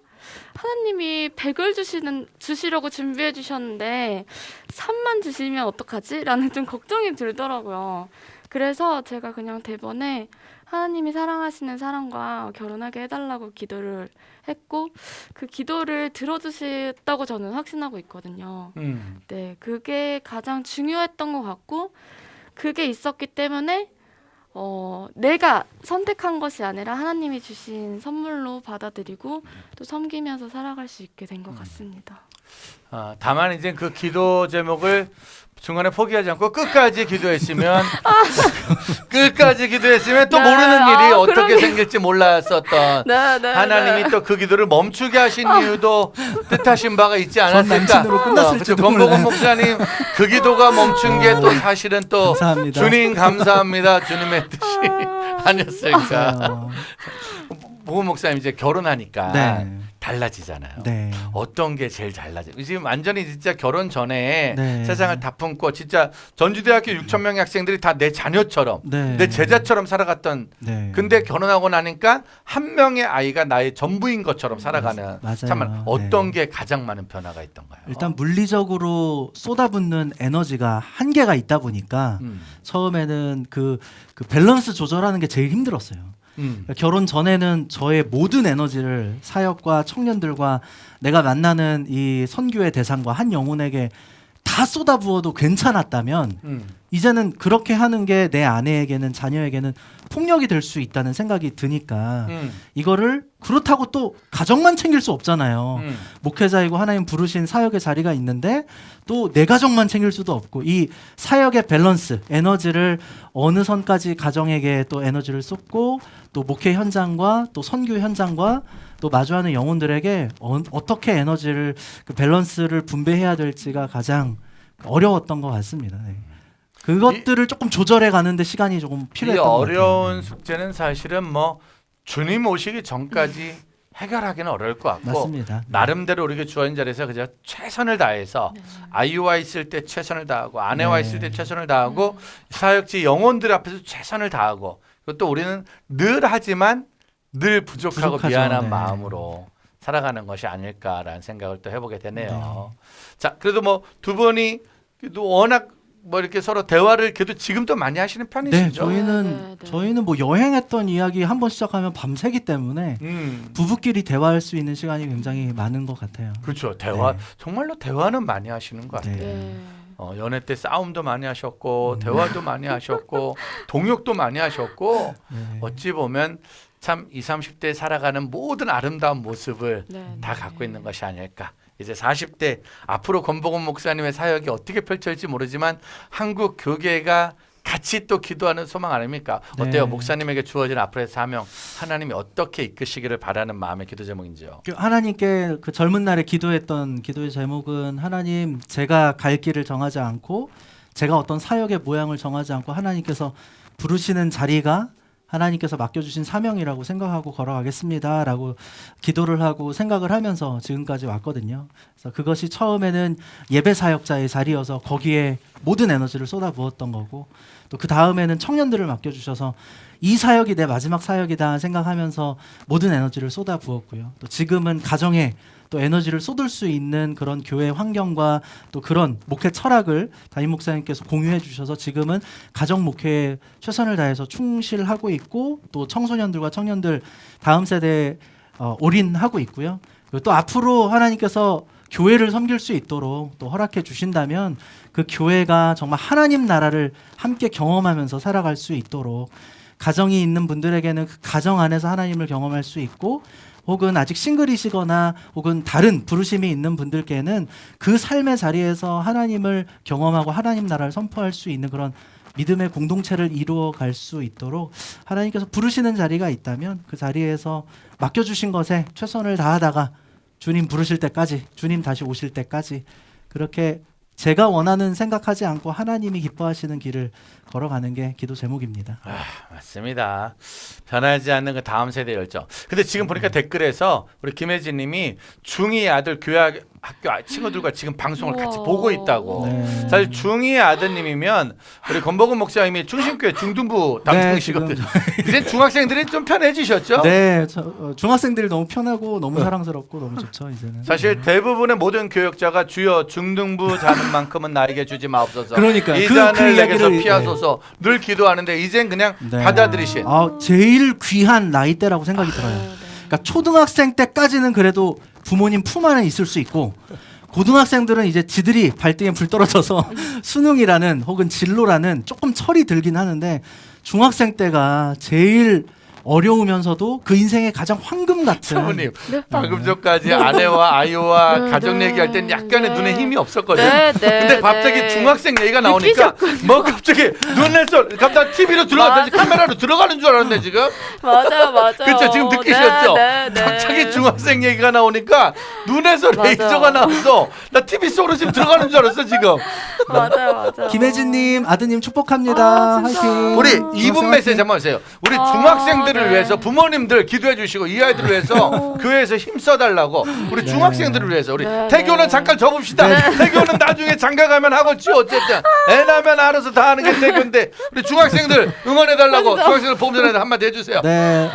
하나님이 100을 주시려고 준비해 주셨는데 3만 주시면 어떡하지? 라는 좀 걱정이 들더라고요. 그래서 제가 그냥 대번에 하나님이 사랑하시는 사람과 결혼하게 해달라고 기도를 했고 그 기도를 들어주셨다고 저는 확신하고 있거든요. 그게 가장 중요했던 것 같고 그게 있었기 때문에 내가 선택한 것이 아니라 하나님이 주신 선물로 받아들이고 또 섬기면서 살아갈 수 있게 된 것 같습니다. 다만 이제 그 기도 제목을 중간에 포기하지 않고 끝까지 기도했으면 또 모르는 일이 어떻게 그렇게 생길지 몰랐었던 네, 네, 하나님이 네. 또 그 기도를 멈추게 하신 이유도 뜻하신 바가 있지 전 않았을까? 남친으로 끝났을지도 그렇죠. 권복원 몰라요. 목사님 그 기도가 멈춘 게 또 사실은 또 감사합니다. 주님 감사합니다. 주님의 뜻이 아니었을까? 맞아요. 보건 목사님 이제 결혼하니까 네. 달라지잖아요. 네. 어떤 게 제일 달라져요? 지금 완전히 진짜 결혼 전에 네. 세상을 다 품고 진짜 전주대학교 6천 명의 학생들이 다 내 자녀처럼 네. 내 제자처럼 살아갔던 네. 근데 결혼하고 나니까 한 명의 아이가 나의 전부인 것처럼 살아가는 맞아요. 정말 어떤 네. 게 가장 많은 변화가 있던가요? 일단 물리적으로 쏟아붓는 에너지가 한계가 있다 보니까 처음에는 그 밸런스 조절하는 게 제일 힘들었어요. 결혼 전에는 저의 모든 에너지를 사역과 청년들과 내가 만나는 이 선교의 대상과 한 영혼에게 다 쏟아부어도 괜찮았다면 이제는 그렇게 하는 게 내 아내에게는 자녀에게는 폭력이 될 수 있다는 생각이 드니까 이거를 그렇다고 또 가정만 챙길 수 없잖아요. 목회자이고 하나님 부르신 사역의 자리가 있는데 또 내 가정만 챙길 수도 없고 이 사역의 밸런스, 에너지를 어느 선까지 가정에게 또 에너지를 쏟고 또 목회 현장과 또 선교 현장과 또 마주하는 영혼들에게 어떻게 에너지를 그 밸런스를 분배해야 될지가 가장 어려웠던 것 같습니다. 네. 그것들을 조금 조절해 가는데 시간이 조금 이 필요했던 것 같아요. 어려운 숙제는 사실은 뭐 주님 오시기 전까지 해결하기는 어려울 것 같고 맞습니다. 나름대로 우리가 주어진 자리에서 그저 최선을 다해서 아이와 있을 때 최선을 다하고 아내와 네. 있을 때 최선을 다하고 사역지 영혼들 앞에서 최선을 다하고 그것도 우리는 늘 하지만 늘 부족하고 부족하죠. 미안한 네. 마음으로 살아가는 것이 아닐까라는 생각을 또 해보게 되네요. 자, 그래도 뭐 두 분이 또 워낙 뭐 이렇게 서로 대화를 그래도 지금도 많이 하시는 네, 편이시죠? 저희는 뭐 여행했던 이야기 한 번 시작하면 밤새기 때문에 부부끼리 대화할 수 있는 시간이 굉장히 많은 것 같아요. 그렇죠. 대화 네. 정말로 대화는 많이 하시는 것 같아요. 네. 연애 때 싸움도 많이 하셨고 대화도 많이 하셨고 동역도 많이 하셨고 네. 어찌 보면 참 20, 30대 살아가는 모든 아름다운 모습을 네, 다 네. 갖고 있는 것이 아닐까. 이제 40대 앞으로 권복원 목사님의 사역이 어떻게 펼쳐질지 모르지만 한국 교계가 같이 또 기도하는 소망 아닙니까? 어때요? 네. 목사님에게 주어진 앞으로의 사명 하나님이 어떻게 이끄시기를 바라는 마음의 기도 제목인지요? 하나님께 그 젊은 날에 기도했던 기도의 제목은 하나님 제가 갈 길을 정하지 않고 제가 어떤 사역의 모양을 정하지 않고 하나님께서 부르시는 자리가 하나님께서 맡겨주신 사명이라고 생각하고 걸어가겠습니다라고 기도를 하고 생각을 하면서 지금까지 왔거든요. 그래서 그것이 처음에는 예배 사역자의 자리여서 거기에 모든 에너지를 쏟아부었던 거고 또 그 다음에는 청년들을 맡겨주셔서 이 사역이 내 마지막 사역이다 생각하면서 모든 에너지를 쏟아부었고요. 또 지금은 가정에 또 에너지를 쏟을 수 있는 그런 교회 환경과 또 그런 목회 철학을 담임 목사님께서 공유해 주셔서 지금은 가정 목회에 최선을 다해서 충실하고 있고 또 청소년들과 청년들 다음 세대에 올인하고 있고요. 그리고 또 앞으로 하나님께서 교회를 섬길 수 있도록 또 허락해 주신다면 그 교회가 정말 하나님 나라를 함께 경험하면서 살아갈 수 있도록 가정이 있는 분들에게는 그 가정 안에서 하나님을 경험할 수 있고 혹은 아직 싱글이시거나 혹은 다른 부르심이 있는 분들께는 그 삶의 자리에서 하나님을 경험하고 하나님 나라를 선포할 수 있는 그런 믿음의 공동체를 이루어 갈 수 있도록 하나님께서 부르시는 자리가 있다면 그 자리에서 맡겨주신 것에 최선을 다하다가 주님 부르실 때까지 주님 다시 오실 때까지 그렇게 제가 원하는 생각하지 않고 하나님이 기뻐하시는 길을 걸어가는 게 기도 제목입니다. 맞습니다. 변하지 않는 그 다음 세대 열정. 근데 지금 보니까 댓글에서 우리 김혜진 님이 중2 아들 교회 학교 친구들과 지금 방송을 같이 우와. 보고 있다고. 네. 사실 중2 아드님이면 우리 권복원 목사님이 중심교회 중등부 담당이시거든요. 이제 중학생들이 좀 편해지셨죠? 네, 중학생들이 너무 편하고 너무 사랑스럽고 너무 좋죠 이제는. 사실 대부분의 모든 교역자가 주여 중등부 자는 만큼은 나에게 주지 마옵소서. 그러니까 이 그 잔을 내게서 이야기를- 피하소서 늘 기도하는데 이젠 그냥 네. 받아들이신. 제일 귀한 나이대라고 생각이 들어요. 그러니까 초등학생 때까지는 그래도 부모님 품 안에 있을 수 있고 고등학생들은 이제 지들이 발등에 불 떨어져서 수능이라는 혹은 진로라는 조금 철이 들긴 하는데 중학생 때가 제일 어려우면서도 그 인생의 가장 황금 같은 사모님 네. 방금 전까지 아내와 아이와 네, 가족 네. 얘기할 땐 약간의 네. 눈에 힘이 없었거든. 네, 네, 근데 갑자기 네. 중학생 얘기가 나오니까 뭐 갑자기 눈에서 갑자기 TV로 들어갔다 카메라로 들어가는 줄 알았네 지금. 맞아요. 그렇죠, 지금 느끼셨죠? 네. 갑자기 중학생 얘기가 나오니까 눈에서 맞아. 레이저가 나와서 나 TV 속으로 지금 들어가는 줄 알았어 지금. 맞아요. 김혜진님 아드님 축복합니다. 아, 진짜. 화이팅. 우리 중학생 2분 화이팅. 메시지 한번 하세요. 우리 아, 중학생들을 네. 위해서 부모님들 기도해 주시고 이 아이들을 위해서 교회에서 힘써 달라고 우리 중학생들을 위해서 우리 네, 태교는 네. 잠깐 접읍시다. 태교는 나중에 장가 가면 하겠지 어쨌든 애 낳으면 알아서 다 하는 게 태교인데 우리 중학생들 응원해 달라고 중학생들 보험 전에 한마디 해주세요. 네,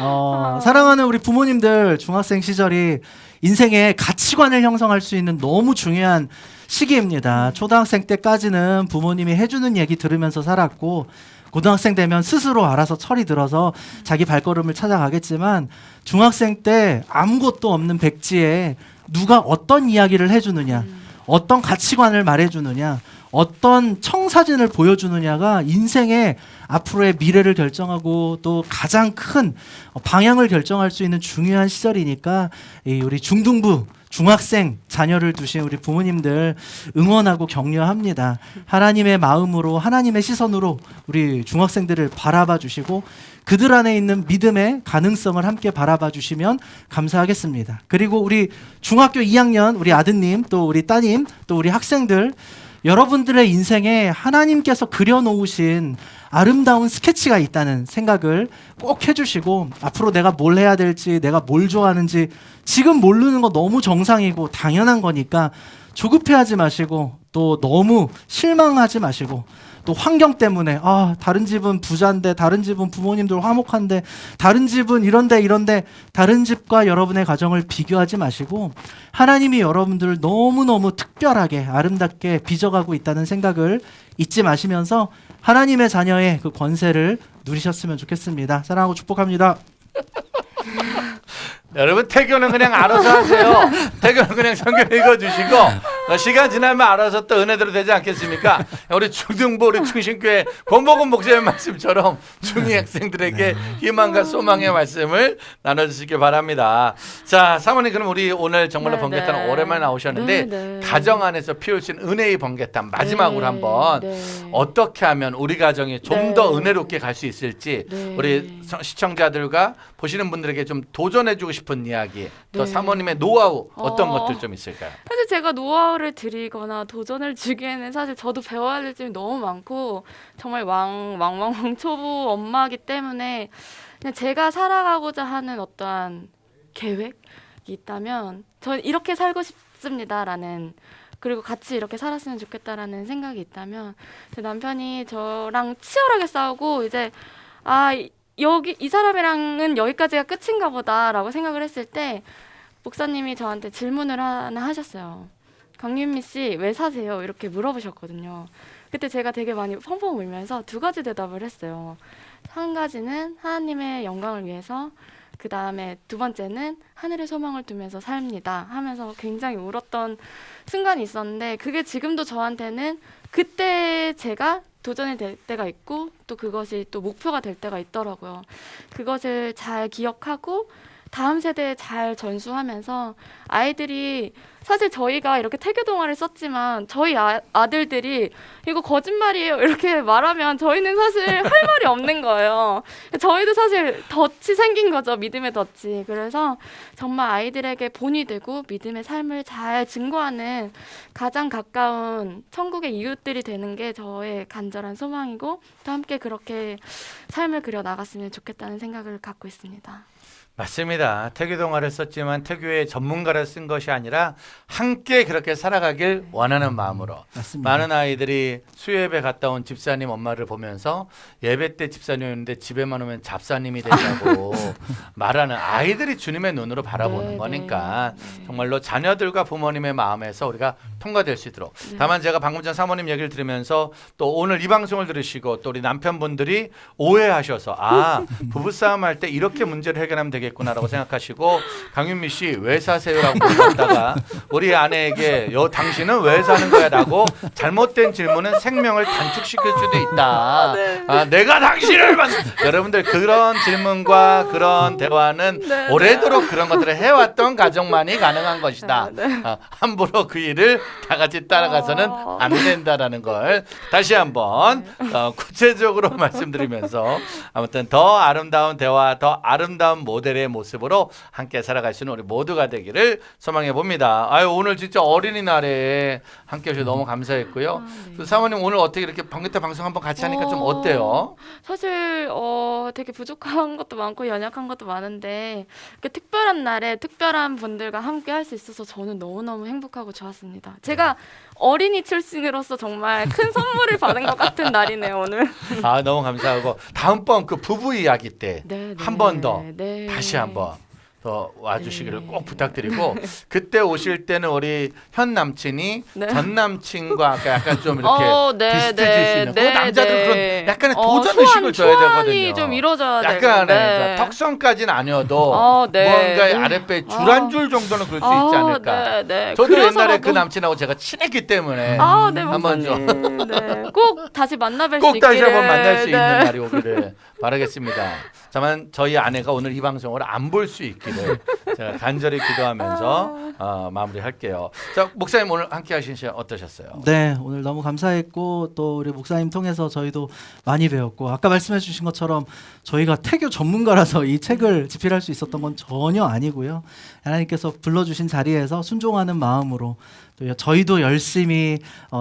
사랑하는 우리 부모님들 중학생 시절이 인생의 가치관을 형성할 수 있는 너무 중요한 시기입니다. 초등학생 때까지는 부모님이 해주는 얘기 들으면서 살았고 고등학생 되면 스스로 알아서 철이 들어서 자기 발걸음을 찾아가겠지만 중학생 때 아무것도 없는 백지에 누가 어떤 이야기를 해주느냐, 어떤 가치관을 말해주느냐, 어떤 청사진을 보여주느냐가 인생의 앞으로의 미래를 결정하고 또 가장 큰 방향을 결정할 수 있는 중요한 시절이니까 이 우리 중등부 중학생 자녀를 두신 우리 부모님들 응원하고 격려합니다. 하나님의 마음으로 하나님의 시선으로 우리 중학생들을 바라봐 주시고 그들 안에 있는 믿음의 가능성을 함께 바라봐 주시면 감사하겠습니다. 그리고 우리 중학교 2학년 우리 아드님 또 우리 따님 또 우리 학생들 여러분들의 인생에 하나님께서 그려놓으신 아름다운 스케치가 있다는 생각을 꼭 해주시고 앞으로 내가 뭘 해야 될지 내가 뭘 좋아하는지 지금 모르는 거 너무 정상이고 당연한 거니까 조급해하지 마시고 또 너무 실망하지 마시고 또 환경 때문에 다른 집은 부자인데 다른 집은 부모님들 화목한데 다른 집은 이런데 다른 집과 여러분의 가정을 비교하지 마시고 하나님이 여러분들을 너무너무 특별하게 아름답게 빚어가고 있다는 생각을 잊지 마시면서 하나님의 자녀의 그 권세를 누리셨으면 좋겠습니다. 사랑하고 축복합니다. 여러분 태교는 그냥 알아서 하세요. 태교는 그냥 성경 읽어주시고 시간 지나면 알아서 또 은혜대로 되지 않겠습니까? 우리 중등부 우리 충신교회 권복은 목사님 말씀처럼 중이 학생들에게 희망과 소망의 말씀을 나눠주시기 바랍니다. 자 사모님 그럼 우리 오늘 정말로 네, 번개탄 네. 오랜만에 나오셨는데 네, 네. 가정 안에서 피우신 은혜의 번개탄 마지막으로 네, 한번 네. 어떻게 하면 우리 가정이 좀 네. 더 은혜롭게 갈 수 있을지 네. 우리 시청자들과 보시는 분들에게 좀 도전해주고 싶은 이야기 또 네. 사모님의 노하우 어떤 어. 것들 좀 있을까요? 사실 제가 노하우를 드리거나 도전을 주기에는 사실 저도 배워야 될 점이 너무 많고 정말 왕 초보 엄마이기 때문에 그냥 제가 살아가고자 하는 어떠한 계획이 있다면 저는 이렇게 살고 싶습니다라는 그리고 같이 이렇게 살았으면 좋겠다라는 생각이 있다면 제 남편이 저랑 치열하게 싸우고 이제 여기 이 사람이랑은 여기까지가 끝인가 보다라고 생각을 했을 때 목사님이 저한테 질문을 하나 하셨어요. 강윤미 씨 왜 사세요? 이렇게 물어보셨거든요. 그때 제가 되게 많이 펑펑 울면서 두 가지 대답을 했어요. 한 가지는 하나님의 영광을 위해서 그 다음에 두 번째는 하늘의 소망을 두면서 삽니다 하면서 굉장히 울었던 순간이 있었는데 그게 지금도 저한테는 그때 제가 도전이 될 때가 있고 또 그것이 또 목표가 될 때가 있더라고요. 그것을 잘 기억하고 다음 세대에 잘 전수하면서 아이들이 사실 저희가 이렇게 태교 동화를 썼지만 저희 아들들이 이거 거짓말이에요 이렇게 말하면 저희는 사실 할 말이 없는 거예요. 저희도 사실 덫이 생긴 거죠. 믿음의 덫이. 그래서 정말 아이들에게 본이 되고 믿음의 삶을 잘 증거하는 가장 가까운 천국의 이웃들이 되는 게 저의 간절한 소망이고 또 함께 그렇게 삶을 그려 나갔으면 좋겠다는 생각을 갖고 있습니다. 맞습니다. 태교 동화를 썼지만 태교의 전문가를 쓴 것이 아니라 함께 그렇게 살아가길 원하는 마음으로 맞습니다. 많은 아이들이 수요예배 갔다 온 집사님 엄마를 보면서 예배 때 집사님이었는데 집에만 오면 잡사님이 된다고 말하는 아이들이 주님의 눈으로 바라보는 네, 거니까 네. 정말로 자녀들과 부모님의 마음에서 우리가 통과될 수 있도록 네. 다만 제가 방금 전 사모님 얘기를 들으면서 또 오늘 이 방송을 들으시고 또 우리 남편분들이 오해하셔서 부부싸움 할 때 이렇게 문제를 해결하면 되겠구나라고 생각하시고 강윤미 씨 왜 사세요라고 물어봤다가 우리 아내에게 당신은 왜 사는 거야라고 잘못된 질문은 생명을 단축시킬 수도 있다. 내가 당신을 여러분들 그런 질문과 그런 대화는 네, 오래도록 그런 것들을 해왔던 가정만이 가능한 것이다. 네. 함부로 그 일을 다 같이 따라가서는 안 된다라는 걸 다시 한번 구체적으로 말씀드리면서 아무튼 더 아름다운 대화, 더 아름다운 모델의 모습으로 함께 살아갈 수 있는 우리 모두가 되기를 소망해 봅니다. 아유 오늘 진짜 어린이날에 함께 해주셔서 너무 감사했고요. 네. 그 사모님 오늘 어떻게 이렇게 방귀타 방송 한번 같이 하니까 좀 어때요? 사실 되게 부족한 것도 많고 연약한 것도 많은데 이렇게 특별한 날에 특별한 분들과 함께 할 수 있어서 저는 너무너무 행복하고 좋았습니다. 제가 어린이 출신으로서 정말 큰 선물을 받은 것 같은 날이네요 오늘. 아 너무 감사하고 다음번 그 부부 이야기 때 한 번 더 다시 한번 더 와주시기를 네. 꼭 부탁드리고 그때 오실 때는 우리 현 남친이 네. 전 남친과 약간 좀 이렇게 네, 비슷해질 수 있는 그 네, 남자들 네. 그런 약간의 도전 의식을 줘야 소환이 되거든요. 좀 이루어져야 약간의 되는데. 턱선까지는 아니어도 네. 뭔가의 아랫배 줄 한 줄 정도는 그럴 수 있지 않을까. 네. 저도 옛날에 그래서라도- 그 남친하고 제가 친했기 때문에 네, 한번 목사님. 네. 꼭 다시 만나뵐 수 꼭 다시 있기를. 한번 만날 수 네. 있는 날이 오기를 바라겠습니다. 다만 저희 아내가 오늘 이 방송을 안 볼 수 있기를 제가 간절히 기도하면서 마무리할게요. 자 목사님 오늘 함께 하신 시간 어떠셨어요? 네, 오늘 너무 감사했고 또 우리 목사님 통해서 저희도 많이 배웠고 아까 말씀해 주신 것처럼 저희가 태교 전문가라서 이 책을 집필할 수 있었던 건 전혀 아니고요. 하나님께서 불러주신 자리에서 순종하는 마음으로 또 저희도 열심히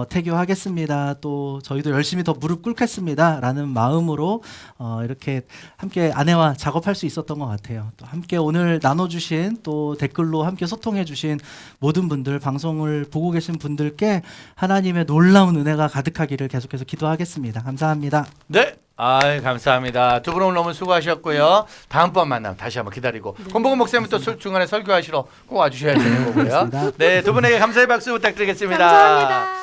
태교하겠습니다. 또 저희도 열심히 더 무릎 꿇겠습니다. 라는 마음으로 이렇게 함께 아내와 작업할 수 있었던 것 같아요. 또 함께 오늘 나눠주신 또 댓글로 함께 소통해주신 모든 분들 방송을 보고 계신 분들께 하나님의 놀라운 은혜가 가득하기를 계속해서 기도하겠습니다. 감사합니다. 네. 아이 감사합니다. 두 분 오늘 너무 수고하셨고요. 다음번 만남 다시 한번 기다리고 권보건 목사님 또 중간에 설교하시러 꼭 와주셔야 되는 거고요. 고맙습니다. 네, 두 분에게 감사의 박수 부탁드리겠습니다. 감사합니다.